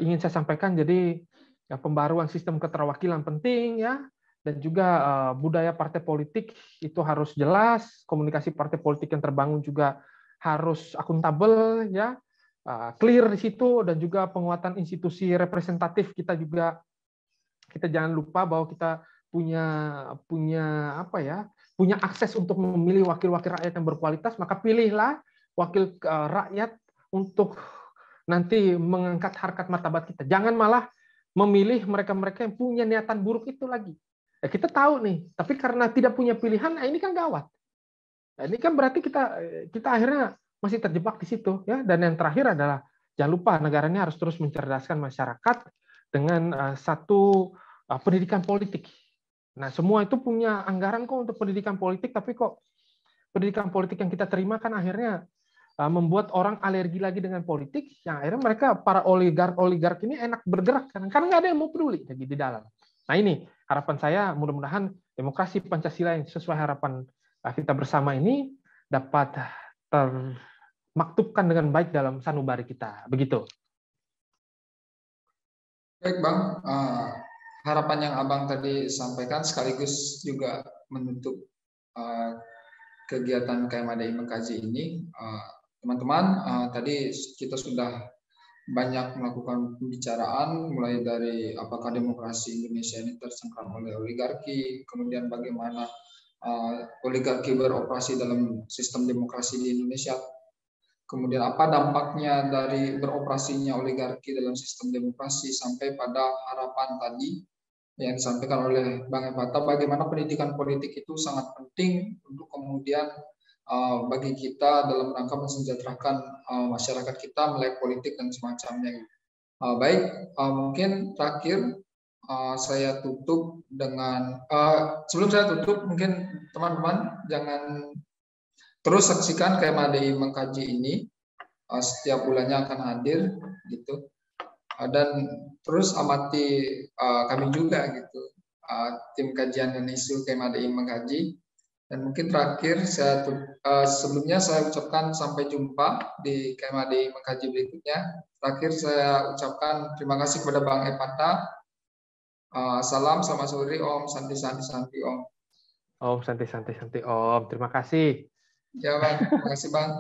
ingin saya sampaikan. Jadi ya, pembaruan sistem keterwakilan penting ya. Dan juga budaya partai politik itu harus jelas, komunikasi partai politik yang terbangun juga harus akuntabel, ya, clear di situ, dan juga penguatan institusi representatif kita juga, kita jangan lupa bahwa kita punya akses untuk memilih wakil-wakil rakyat yang berkualitas, maka pilihlah wakil rakyat untuk nanti mengangkat harkat martabat kita. Jangan malah memilih mereka-mereka yang punya niatan buruk itu lagi. Ya, kita tahu nih, tapi karena tidak punya pilihan, nah ini kan gawat. Nah, ini kan berarti kita akhirnya masih terjebak di situ, ya. Dan yang terakhir adalah jangan lupa negaranya harus terus mencerdaskan masyarakat dengan satu pendidikan politik. Nah, semua itu punya anggaran kok untuk pendidikan politik, tapi kok pendidikan politik yang kita terima kan akhirnya membuat orang alergi lagi dengan politik, yang akhirnya mereka para oligark ini enak bergerak karena nggak ada yang mau peduli lagi di dalam. Nah ini harapan saya, mudah-mudahan demokrasi Pancasila yang sesuai harapan kita bersama ini dapat termaktubkan dengan baik dalam sanubari kita. Begitu. Baik Bang, harapan yang Abang tadi sampaikan sekaligus juga menutup kegiatan KMADI Mengkaji ini. Teman-teman, tadi kita sudah banyak melakukan pembicaraan, mulai dari apakah demokrasi Indonesia ini tercengkram oleh oligarki, kemudian bagaimana oligarki beroperasi dalam sistem demokrasi di Indonesia, kemudian apa dampaknya dari beroperasinya oligarki dalam sistem demokrasi, sampai pada harapan tadi yang disampaikan oleh Bang Epata, bagaimana pendidikan politik itu sangat penting untuk kemudian bagi kita dalam rangka mensejahterakan masyarakat kita, melek politik dan semacamnya. Baik, mungkin terakhir saya tutup dengan sebelum saya tutup, mungkin teman-teman jangan terus saksikan KMADI Mengkaji ini, setiap bulannya akan hadir gitu, dan terus amati kami juga gitu, tim kajian dan isu KMADI Mengkaji. Dan mungkin terakhir sebelumnya saya ucapkan sampai jumpa di KMADI Mengkaji berikutnya. Terakhir saya ucapkan terima kasih kepada Bang Epata. Salam, selamat sore, Om. Santi Santi, Om. Om Santi Santi, Om. Terima kasih. Ya Bang, terima kasih Bang.